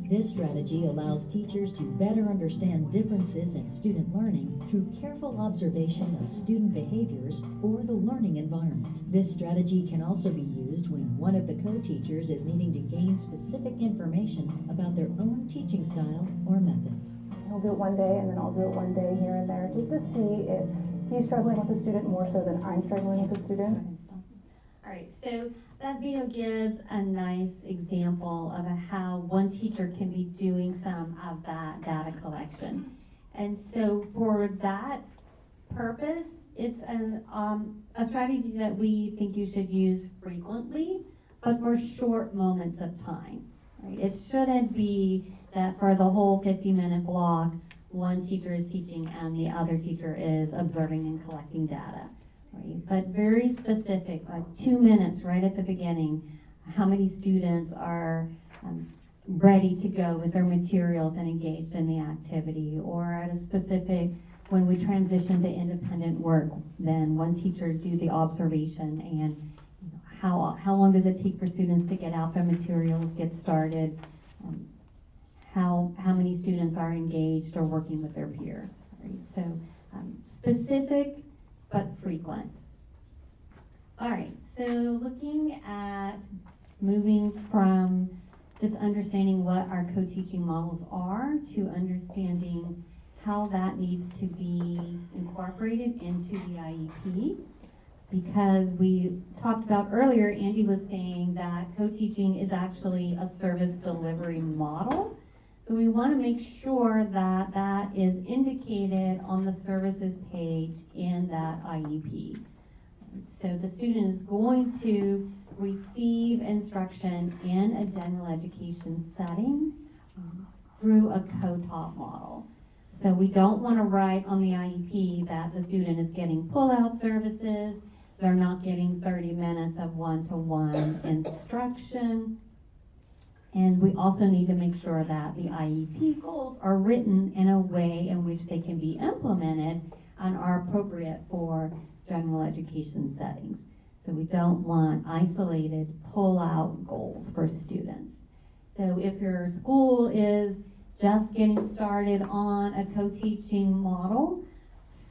This strategy allows teachers to better understand differences in student learning through careful observation of student behaviors or the learning environment. This strategy can also be used when one of the co-teachers is needing to gain specific information about their own teaching style or methods. He'll do it one day and then I'll do it one day here and there just to see if he's struggling with the student more so than I'm struggling with the student. All right, so that video gives a nice example of how one teacher can be doing some of that data collection. And so for that purpose, it's a strategy that we think you should use frequently, but for short moments of time. Right? It shouldn't be that for the whole 50-minute block, one teacher is teaching and the other teacher is observing and collecting data. Right? But very specific, like 2 minutes right at the beginning, how many students are ready to go with their materials and engaged in the activity, or at a specific, when we transition to independent work, then one teacher do the observation and how long does it take for students to get out their materials, get started, how many students are engaged or working with their peers. Right? So specific but frequent. All right, so looking at moving from just understanding what our co-teaching models are to understanding how that needs to be incorporated into the IEP. Because we talked about earlier, Andy was saying that co-teaching is actually a service delivery model. So we want to make sure that that is indicated on the services page in that IEP. So the student is going to receive instruction in a general education setting through a co-taught model. So we don't want to write on the IEP that the student is getting pull-out services, they're not getting 30 minutes of one-to-one instruction. And we also need to make sure that the IEP goals are written in a way in which they can be implemented and are appropriate for general education settings. So we don't want isolated pull-out goals for students. So if your school is just getting started on a co-teaching model,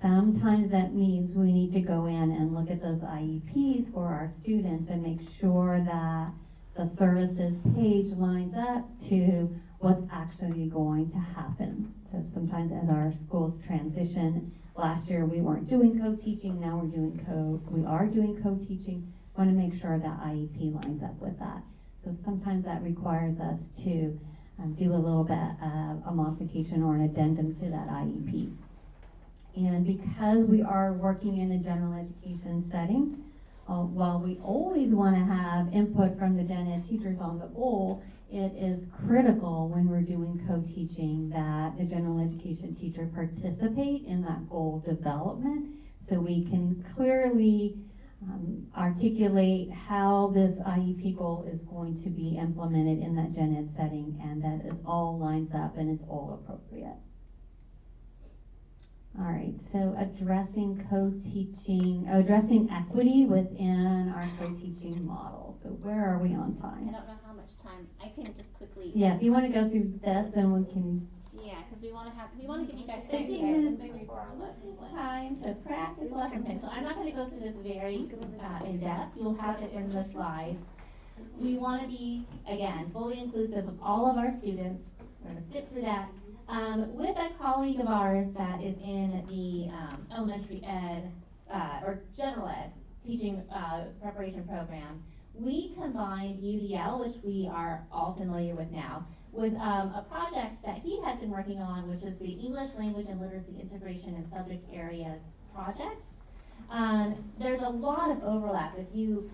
sometimes that means we need to go in and look at those IEPs for our students and make sure that the services page lines up to what's actually going to happen. So sometimes as our schools transition, last year we weren't doing co-teaching, now we are doing co-teaching. Want to make sure that IEP lines up with that. So sometimes that requires us to do a little bit of a modification or an addendum to that IEP. And because we are working in a general education setting, while we always want to have input from the gen ed teachers on the goal, it is critical when we're doing co-teaching that the general education teacher participate in that goal development so we can clearly articulate how this IEP goal is going to be implemented in that gen ed setting and that it all lines up and it's all appropriate. All right, so addressing equity within our co-teaching model. So where are we on time? I don't know how much time. I can just quickly. Yeah, if you want to go through this, then we can. Yeah, because we want to give you guys 15 minutes before our lesson time to practice lesson plan. So I'm not going to go through this very in depth. You'll have it in the slides. We want to be, again, fully inclusive of all of our students. We're going to skip through that. With a colleague of ours that is in the elementary ed or general ed teaching preparation program, we combined UDL, which we are all familiar with now, with a project that he had been working on, which is the English Language and Literacy Integration in Subject Areas project. There's a lot of overlap. If you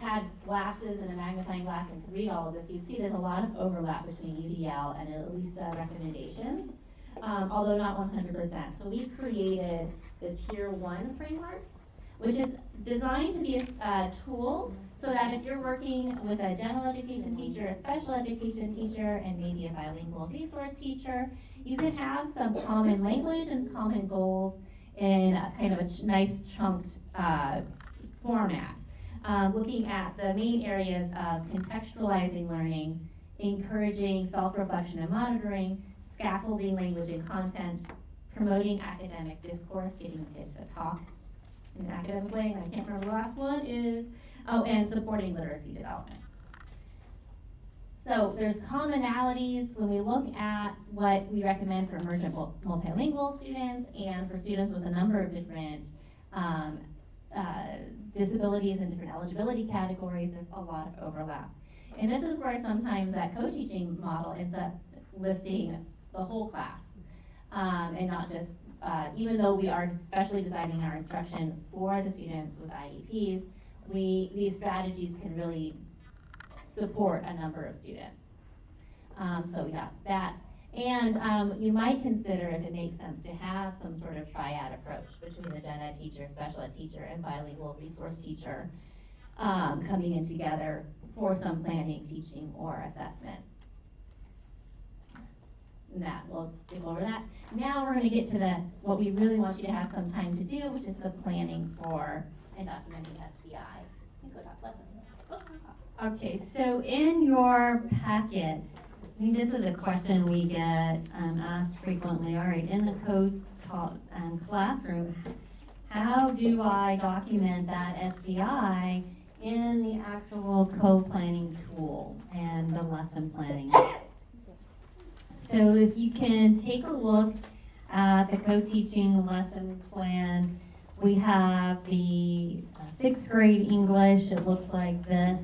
had glasses and a magnifying glass and could read all of this, you'd see there's a lot of overlap between UDL and ELISA recommendations, although not 100%. So we created the Tier 1 framework, which is designed to be a tool so that if you're working with a general education teacher, a special education teacher, and maybe a bilingual resource teacher, you can have some common language and common goals in a kind of a nice chunked format. Looking at the main areas of contextualizing learning, encouraging self-reflection and monitoring, scaffolding language and content, promoting academic discourse, getting kids to talk in an academic way, and I can't remember the last one is, and supporting literacy development. So there's commonalities when we look at what we recommend for emergent multilingual students and for students with a number of different disabilities and different eligibility categories. There's a lot of overlap. And this is where sometimes that co-teaching model ends up lifting the whole class and not just, even though we are specially designing our instruction for the students with IEPs, these strategies can really support a number of students. So we got that. And you might consider if it makes sense to have some sort of triad approach between the gen ed teacher, special ed teacher, and bilingual resource teacher coming in together for some planning, teaching, or assessment. And that, we'll skip over that. Now we're going to get to what we really want you to have some time to do, which is the planning for and documenting SDI and co-taught lessons. Oops. Okay, so in your packet, I think this is a question we get asked frequently. All right, in the co-taught classroom, how do I document that SDI in the actual co-planning tool and the lesson planning? So if you can take a look at the co-teaching lesson plan, we have the 6th grade English. It looks like this.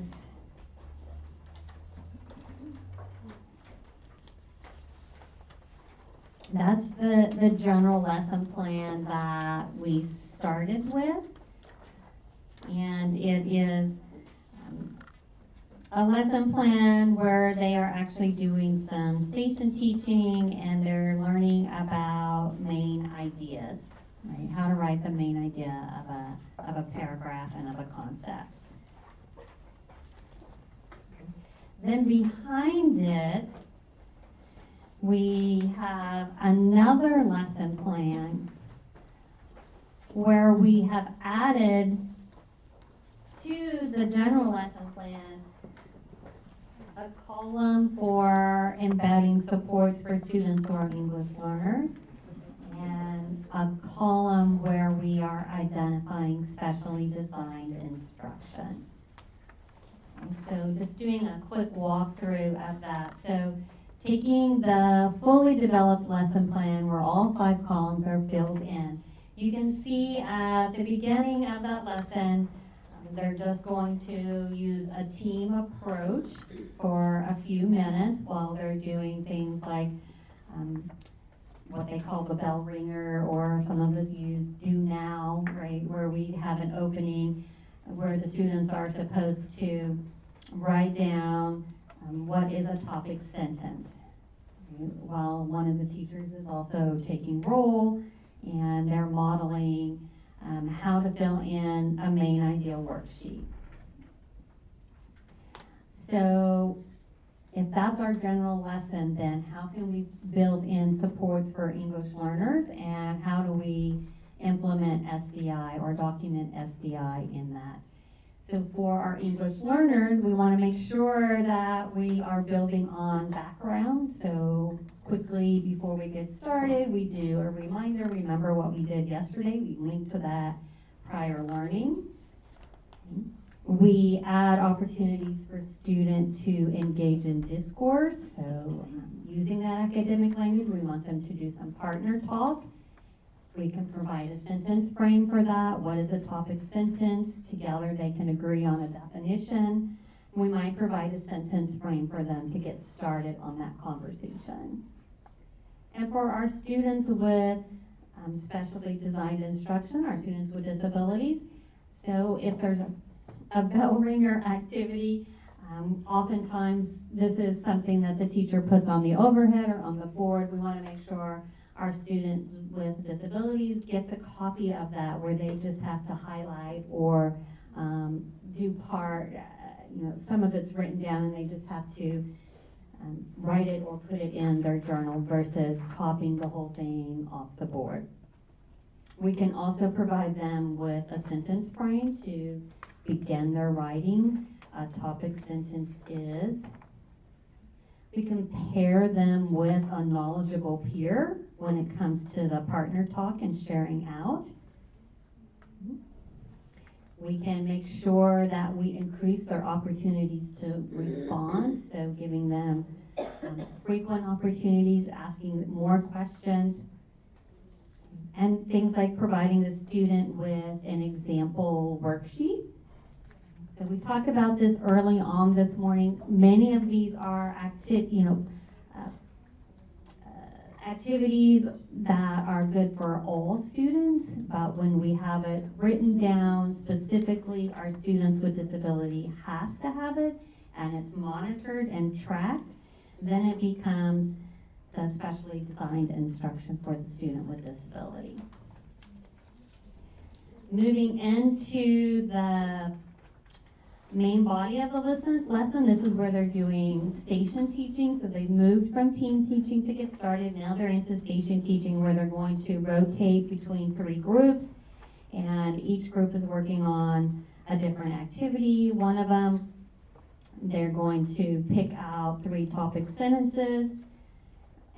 That's the general lesson plan that we started with. And it is a lesson plan where they are actually doing some station teaching and they're learning about main ideas, right? How to write the main idea of a paragraph and of a concept. Then behind it, we have another lesson plan where we have added to the general lesson plan a column for embedding supports for students who are English learners and a column where we are identifying specially designed instruction. And so just doing a quick walkthrough of that. So taking the fully developed lesson plan where all 5 columns are filled in. You can see at the beginning of that lesson, they're just going to use a team approach for a few minutes while they're doing things like what they call the bell ringer, or some of us use do now, right, where we have an opening where the students are supposed to write down what is a topic sentence, while one of the teachers is also taking roll and they're modeling how to fill in a main idea worksheet. So if that's our general lesson, then how can we build in supports for English learners, and how do we implement SDI or document SDI in that? So for our English learners, we want to make sure that we are building on background. So quickly before we get started, we do a reminder. Remember what we did yesterday. We link to that prior learning. We add opportunities for students to engage in discourse. So using that academic language, we want them to do some partner talk. We can provide a sentence frame for that. What is a topic sentence? Together they can agree on a definition. We might provide a sentence frame for them to get started on that conversation. And for our students with specially designed instruction, our students with disabilities, so if there's a bell ringer activity, oftentimes this is something that the teacher puts on the overhead or on the board. We want to make sure our students with disabilities gets a copy of that, where they just have to highlight or do part, some of it's written down and they just have to write it or put it in their journal versus copying the whole thing off the board. We can also provide them with a sentence frame to begin their writing. A topic sentence is. We can pair them with a knowledgeable peer when it comes to the partner talk and sharing out. We can make sure that we increase their opportunities to respond, so giving them frequent opportunities, asking more questions, and things like providing the student with an example worksheet. So we talked about this early on this morning. Many of these are activities that are good for all students, but when we have it written down specifically, our students with disability has to have it, and it's monitored and tracked, then it becomes the specially designed instruction for the student with disability. Moving into the main body of the lesson, this is where they're doing station teaching. So they've moved from team teaching to get started. Now they're into station teaching, where they're going to rotate between 3 groups, and each group is working on a different activity. One of them, they're going to pick out 3 topic sentences.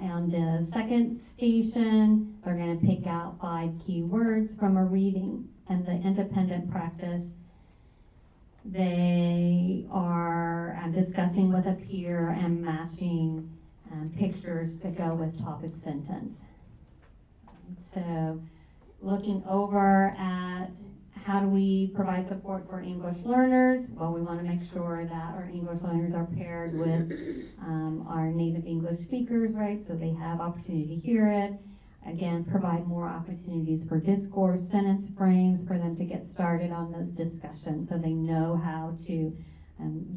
And the second station, they're going to pick out 5 key words from a reading. And the independent practice, they are discussing with a peer and matching pictures that go with topic sentence. So looking over at how do we provide support for English learners? Well, we want to make sure that our English learners are paired with our native English speakers, right? So they have opportunity to hear it. Again, provide more opportunities for discourse, sentence frames for them to get started on those discussions, so they know how to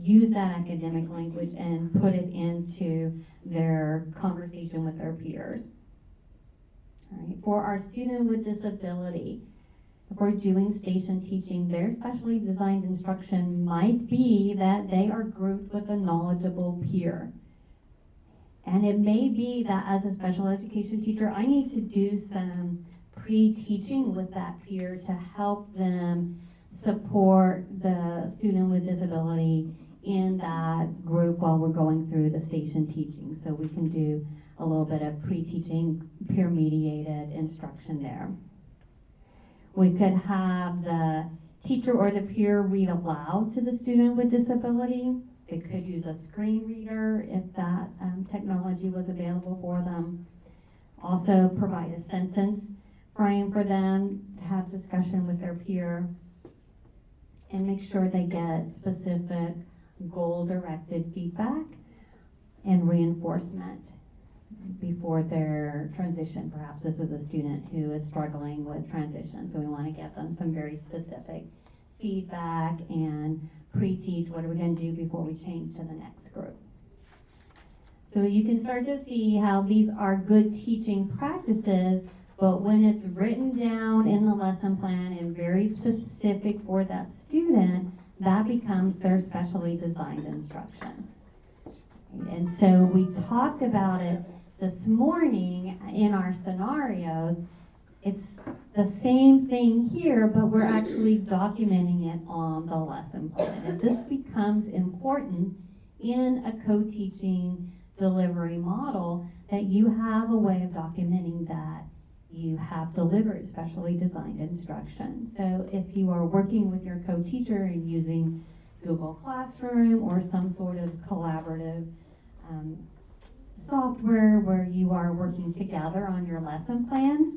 use that academic language and put it into their conversation with their peers. All right. For our student with disability, if we're doing station teaching, their specially designed instruction might be that they are grouped with a knowledgeable peer. And it may be that as a special education teacher, I need to do some pre-teaching with that peer to help them support the student with disability in that group while we're going through the station teaching. So we can do a little bit of pre-teaching, peer-mediated instruction there. We could have the teacher or the peer read aloud to the student with disability. They could use a screen reader if that technology was available for them. Also provide a sentence frame for them to have discussion with their peer, and make sure they get specific goal-directed feedback and reinforcement before their transition. Perhaps this is a student who is struggling with transition, so we want to get them some very specific feedback and pre-teach what are we going to do before we change to the next group. So you can start to see how these are good teaching practices, but when it's written down in the lesson plan and very specific for that student, that becomes their specially designed instruction. And so we talked about it this morning in our scenarios. It's the same thing here, but we're actually documenting it on the lesson plan. And this becomes important in a co-teaching delivery model, that you have a way of documenting that you have delivered specially designed instruction. So if you are working with your co-teacher and using Google Classroom or some sort of collaborative software where you are working together on your lesson plans,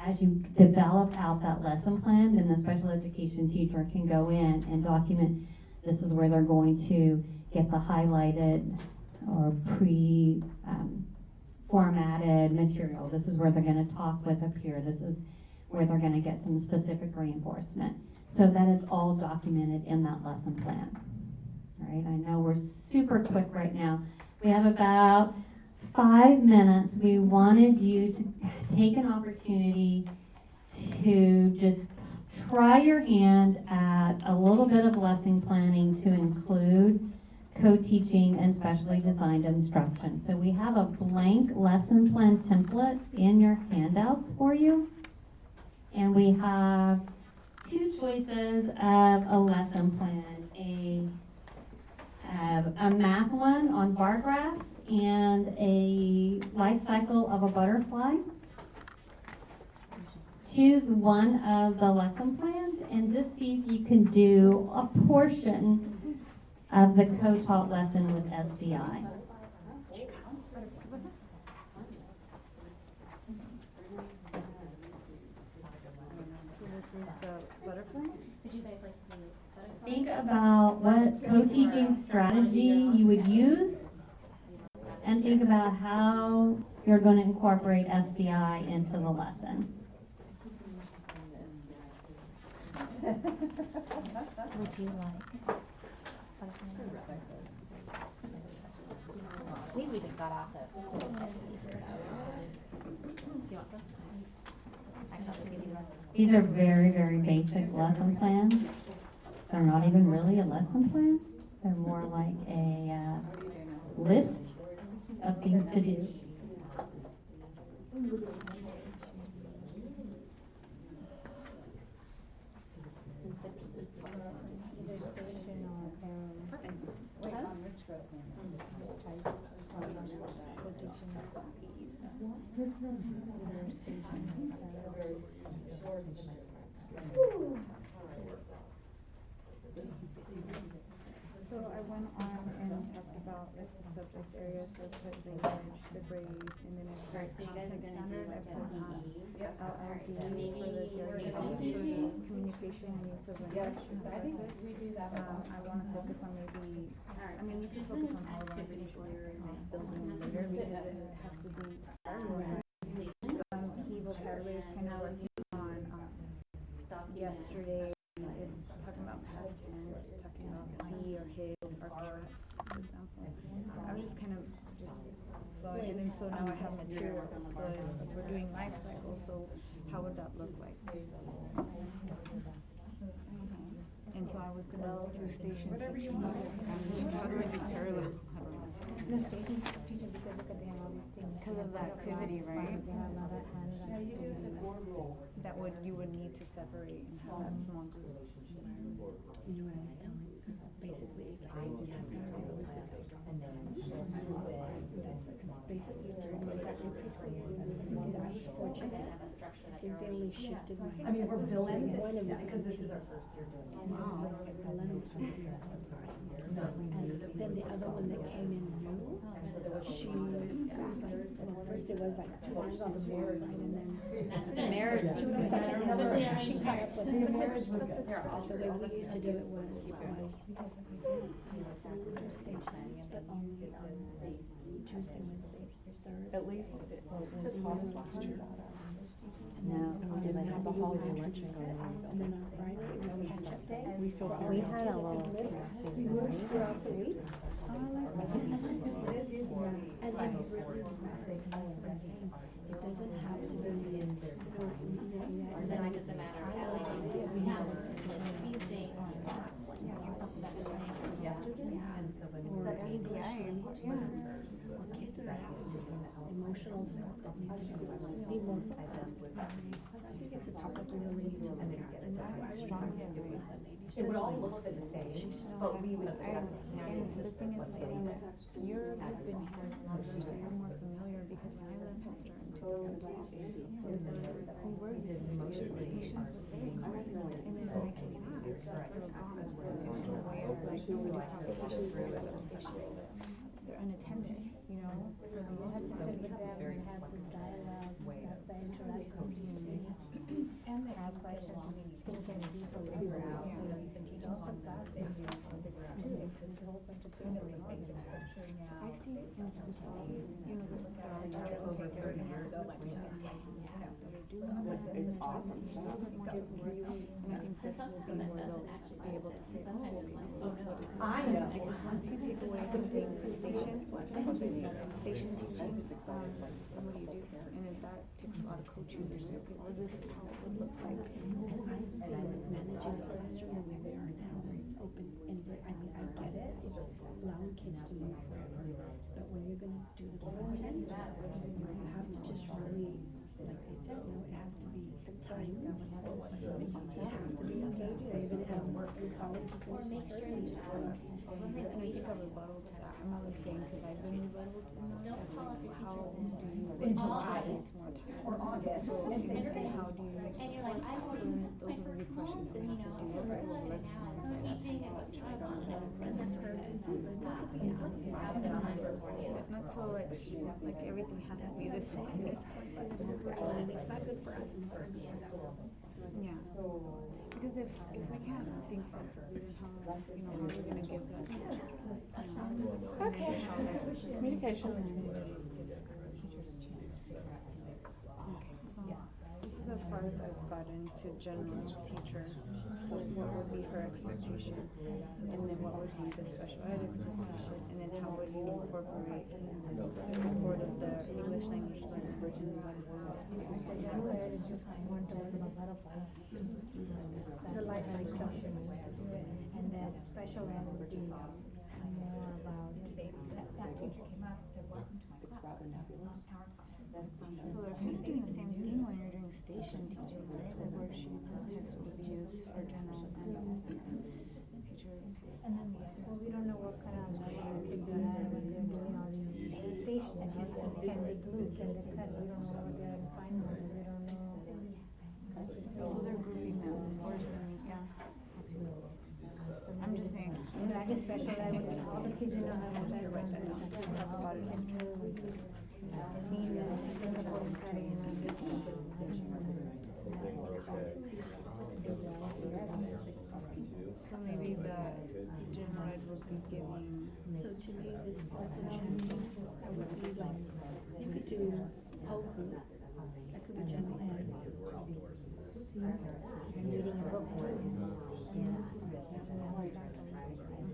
as you develop out that lesson plan, then the special education teacher can go in and document This is where they're going to get the highlighted or formatted material. This is where they're going to talk with a peer. This is where they're going to get some specific reinforcement, so that it's all documented in that lesson plan. All right, I know we're super quick right now. We have about 5 minutes. We wanted you to take an opportunity to just try your hand at a little bit of lesson planning to include co-teaching and specially designed instruction. So we have a blank lesson plan template in your handouts for you. And we have 2 choices of a lesson plan, a math one on bar graphs and a life cycle of a butterfly. Choose one of the lesson plans and just see if you can do a portion of the co-taught lesson with SDI. So this is the butterfly? Would you guys like to do butterfly? Think about what co-teaching strategy you would use, and think about how you're going to incorporate SDI into the lesson. Would you like? I think we just got off the. You want this? Actually, I'll give you this. These are very, very basic lesson plans. They're not even really a lesson plan. They're more like a list of things to do. Either station or Perfect. Wait, on which grocery? Just type co-teaching either station So I went on and talked about like the subject areas, so I put language, the grade, and then I put content standard, I put LLD for the DRD, so it's communication and use of language expressive. I wanna focus on maybe, I mean, you can focus on all of them, you should build them later because it has to be everyone. Key vocabulary is kind of like on yesterday, talking about past tense, talking about he or his or cats, for example. I was just kind of flowing, and then so now I have materials. So if we're doing life cycle, so how would that look like? And so I was gonna do station teaching. How do I do parallel? I don't know. No, station teaching because look at they have all these things. Because of the activity, right? They have all that handed activities. That you would need to separate and have that small group. You know what I was telling? Basically, it's like you have to basically during my second preschool, we did that before chicken. I think they only shifted my. I mean, we're building it, One of them because this is our first year doing it. Wow. The lemon was gonna be that one time. And then the other one that came in new, she was like, well, first it was like 2 hours on the board, right, and then. That's the marriage. She was the second one, she caught up with The me. marriage was good. The way we used to do it was stations, but only on Tuesday, Wednesday, Thursday. At least it was taught us last year. No, and we didn't have the holiday luncheon going on. And then on Friday, it was catch-up day. We feel For all we the had a kids little that had snack missed the other night. throughout the week. And it really does matter, because that's what I'm saying. It doesn't have to be in there. And then I just a matter of allocating. We have These things. And so when or we're SDI, or kids that have just emotional stuff that need to be more focused. I think it's a topic we really need to. And then get it done. I strongly agree with that lady. It would all look the same, but we would have to And the thing is, you've been here longer, so you're more familiar, because when I left Head Start in 2012, we were using station for sitting, and then when I came back, we were gone. There's no way of like, we do competitions, we set up stations, but they're unattended, you know, for the most Have to part. sit with them and have this dialogue, discuss the interaction. And have questions, we think in deeper. Yeah. teaching also on fast the too, there's a whole bunch of things like basic structure. So I see in some cases, you know, the over 30 years between us. that are doing that, It's awesome. a little bit more support, and I think this will be where they'll be able to say, oh, okay, this is what is I know. because once you take away something, station teaching, then what do you do? And then that takes a lot of coaching to say, okay, well, this is how it would look like. And I think managing a classroom the way we are now, where it's open, and I mean, I get it, it's allowing kids to move forever, but when you're gonna do the content, you have to just really, like they said, you know, it has to be timed, it has to be engaging, or you're gonna have work in college before make sure you And I think a rebuttal to that, I'm only saying because I've been rebuttal to that, is like, how do you provide more time? Or August. And how do you support that? So those are the questions we have to do. Okay, well, let's not so like everything has to be the same. And it's not good for us. Yeah. Because if we can't think flexibly, then how are we gonna give that? Okay. Communication. This is as far as I've gotten to general teacher. So what would be her expectation? And then what would be the special ed expectation? And then how would you incorporate the support of the English language learner? And what is the next step? The general ed is just want to learn about butterflies. The life instruction. And then special ed would be more about. That teacher came up and said, welcome to my class. So they're kind of doing the same thing when you're doing station teaching, right? Like worksheets and text will be used for general and STM teacher. And then well, we don't know what kind of kids are having when they're doing all these stations. Can they glue? Can they cut? We don't know what they're in final. We don't know. So they're grouping them worse than I'm just saying. So I guess special ed with all the kids in our home. Talk about it. So maybe the general ed will be giving. So to me, this also challenging, I would be like, you could do whole group, that could be general ed. And reading a book.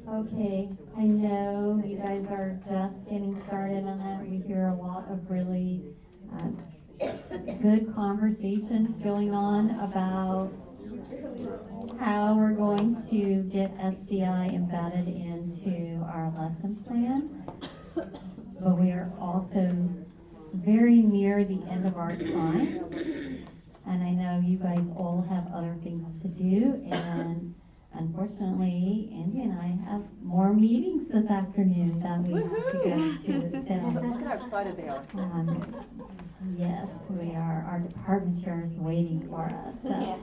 Okay, I know you guys are just getting started on that. We hear a lot of really good conversations going on about how we're going to get SDI embedded into our lesson plan. But we are also very near the end of our time. And I know you guys all have other things to do, and unfortunately, Andy and I have more meetings this afternoon that we have to go to. So, look at how excited they are. Yes, we are. Our department chair is waiting for us. So,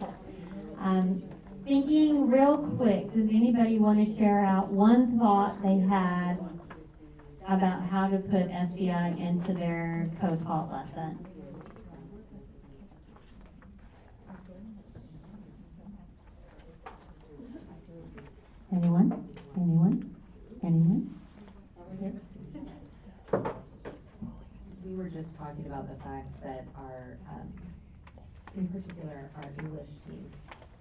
thinking real quick, does anybody want to share out one thought they had about how to put SDI into their co-taught lesson? Anyone? Anyone? Anyone? We were just talking about the fact that our, in particular, our English team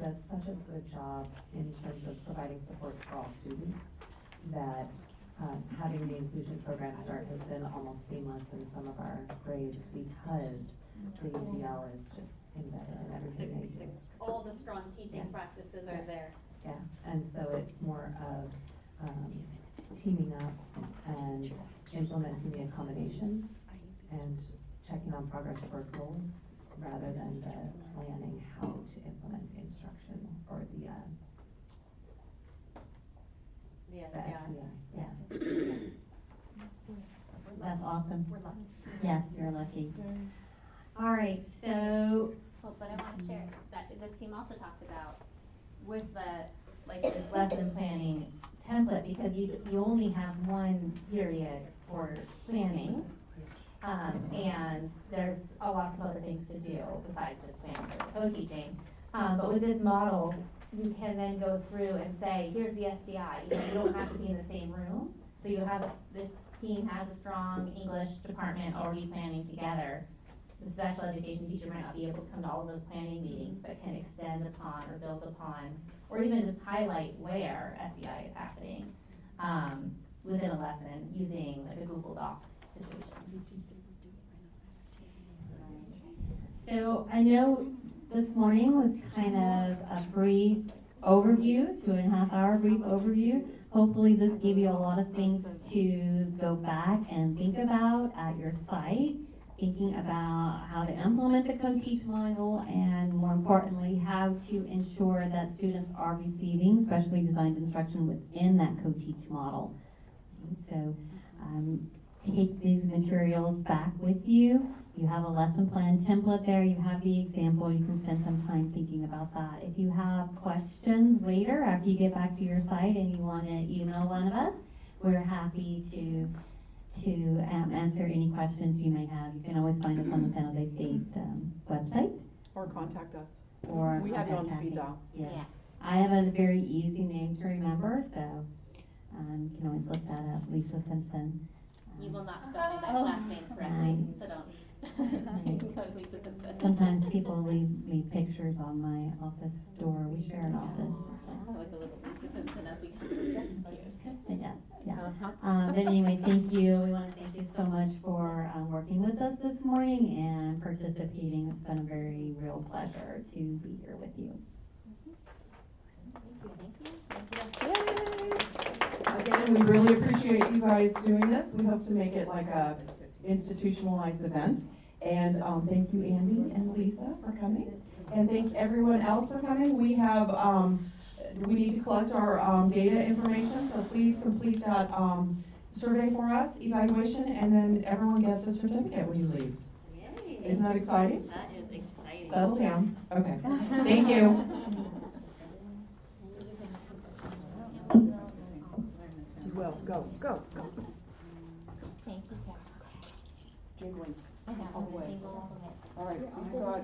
does such a good job in terms of providing supports for all students that having the inclusion program start has been almost seamless in some of our grades because the UDL is just embedded in everything they do. All the strong teaching practices are there. Yeah, and so it's more of teaming up and implementing the accommodations and checking on progress toward goals rather than the planning how to implement the instruction or the SDI. Yeah. That's awesome. Yes, you're lucky. All right, so. Well, but I want to share that this team also talked about with this lesson planning template, because you only have one period for planning. And there's lots of other things to do besides just planning for co-teaching. But with this model, you can then go through and say, here's the SDI, you don't have to be in the same room. So you have this team has a strong English department already planning together. The special education teacher might not be able to come to all of those planning meetings, but can extend upon or build upon, or even just highlight where SDI is happening within a lesson using like a Google Doc situation. So I know this morning was kind of a brief overview, 2.5 hour brief overview. Hopefully this gave you a lot of things to go back and think about at your site, thinking about how to implement the co-teach model, and more importantly, how to ensure that students are receiving specially designed instruction within that co-teach model. So take these materials back with you. You have a lesson plan template there, you have the example, you can spend some time thinking about that. If you have questions later, after you get back to your site and you want to email one of us, we're happy to answer any questions you may have. You can always find us on the San Jose State website. Or contact us. Or we have you on contact speed Kathy. dial. Yeah. I have a very easy name to remember, so you can always look that up, Lisa Simpson. You will not spell my last name correctly, so don't. Go to Lisa Simpson. Sometimes people leave pictures on my office door. We share an office. Like a little Lisa Simpson as we come. That's cute. Yeah, yeah. But anyway, thank you. We want to thank you so much for working with us this morning and participating. It's been a very real pleasure to be here with you. Again, we really appreciate you guys doing this. We hope to make it like a institutionalized event. And thank you, Andy and Lisa, for coming. And thank everyone else for coming. We have, we need to collect our data information, so please complete that survey for us, evaluation, and then everyone gets a certificate when you leave. Yay. Isn't that exciting? That is exciting. Settle down. Okay. Thank you. Well, go. Thank you, Jingling. all the way. All right, so you got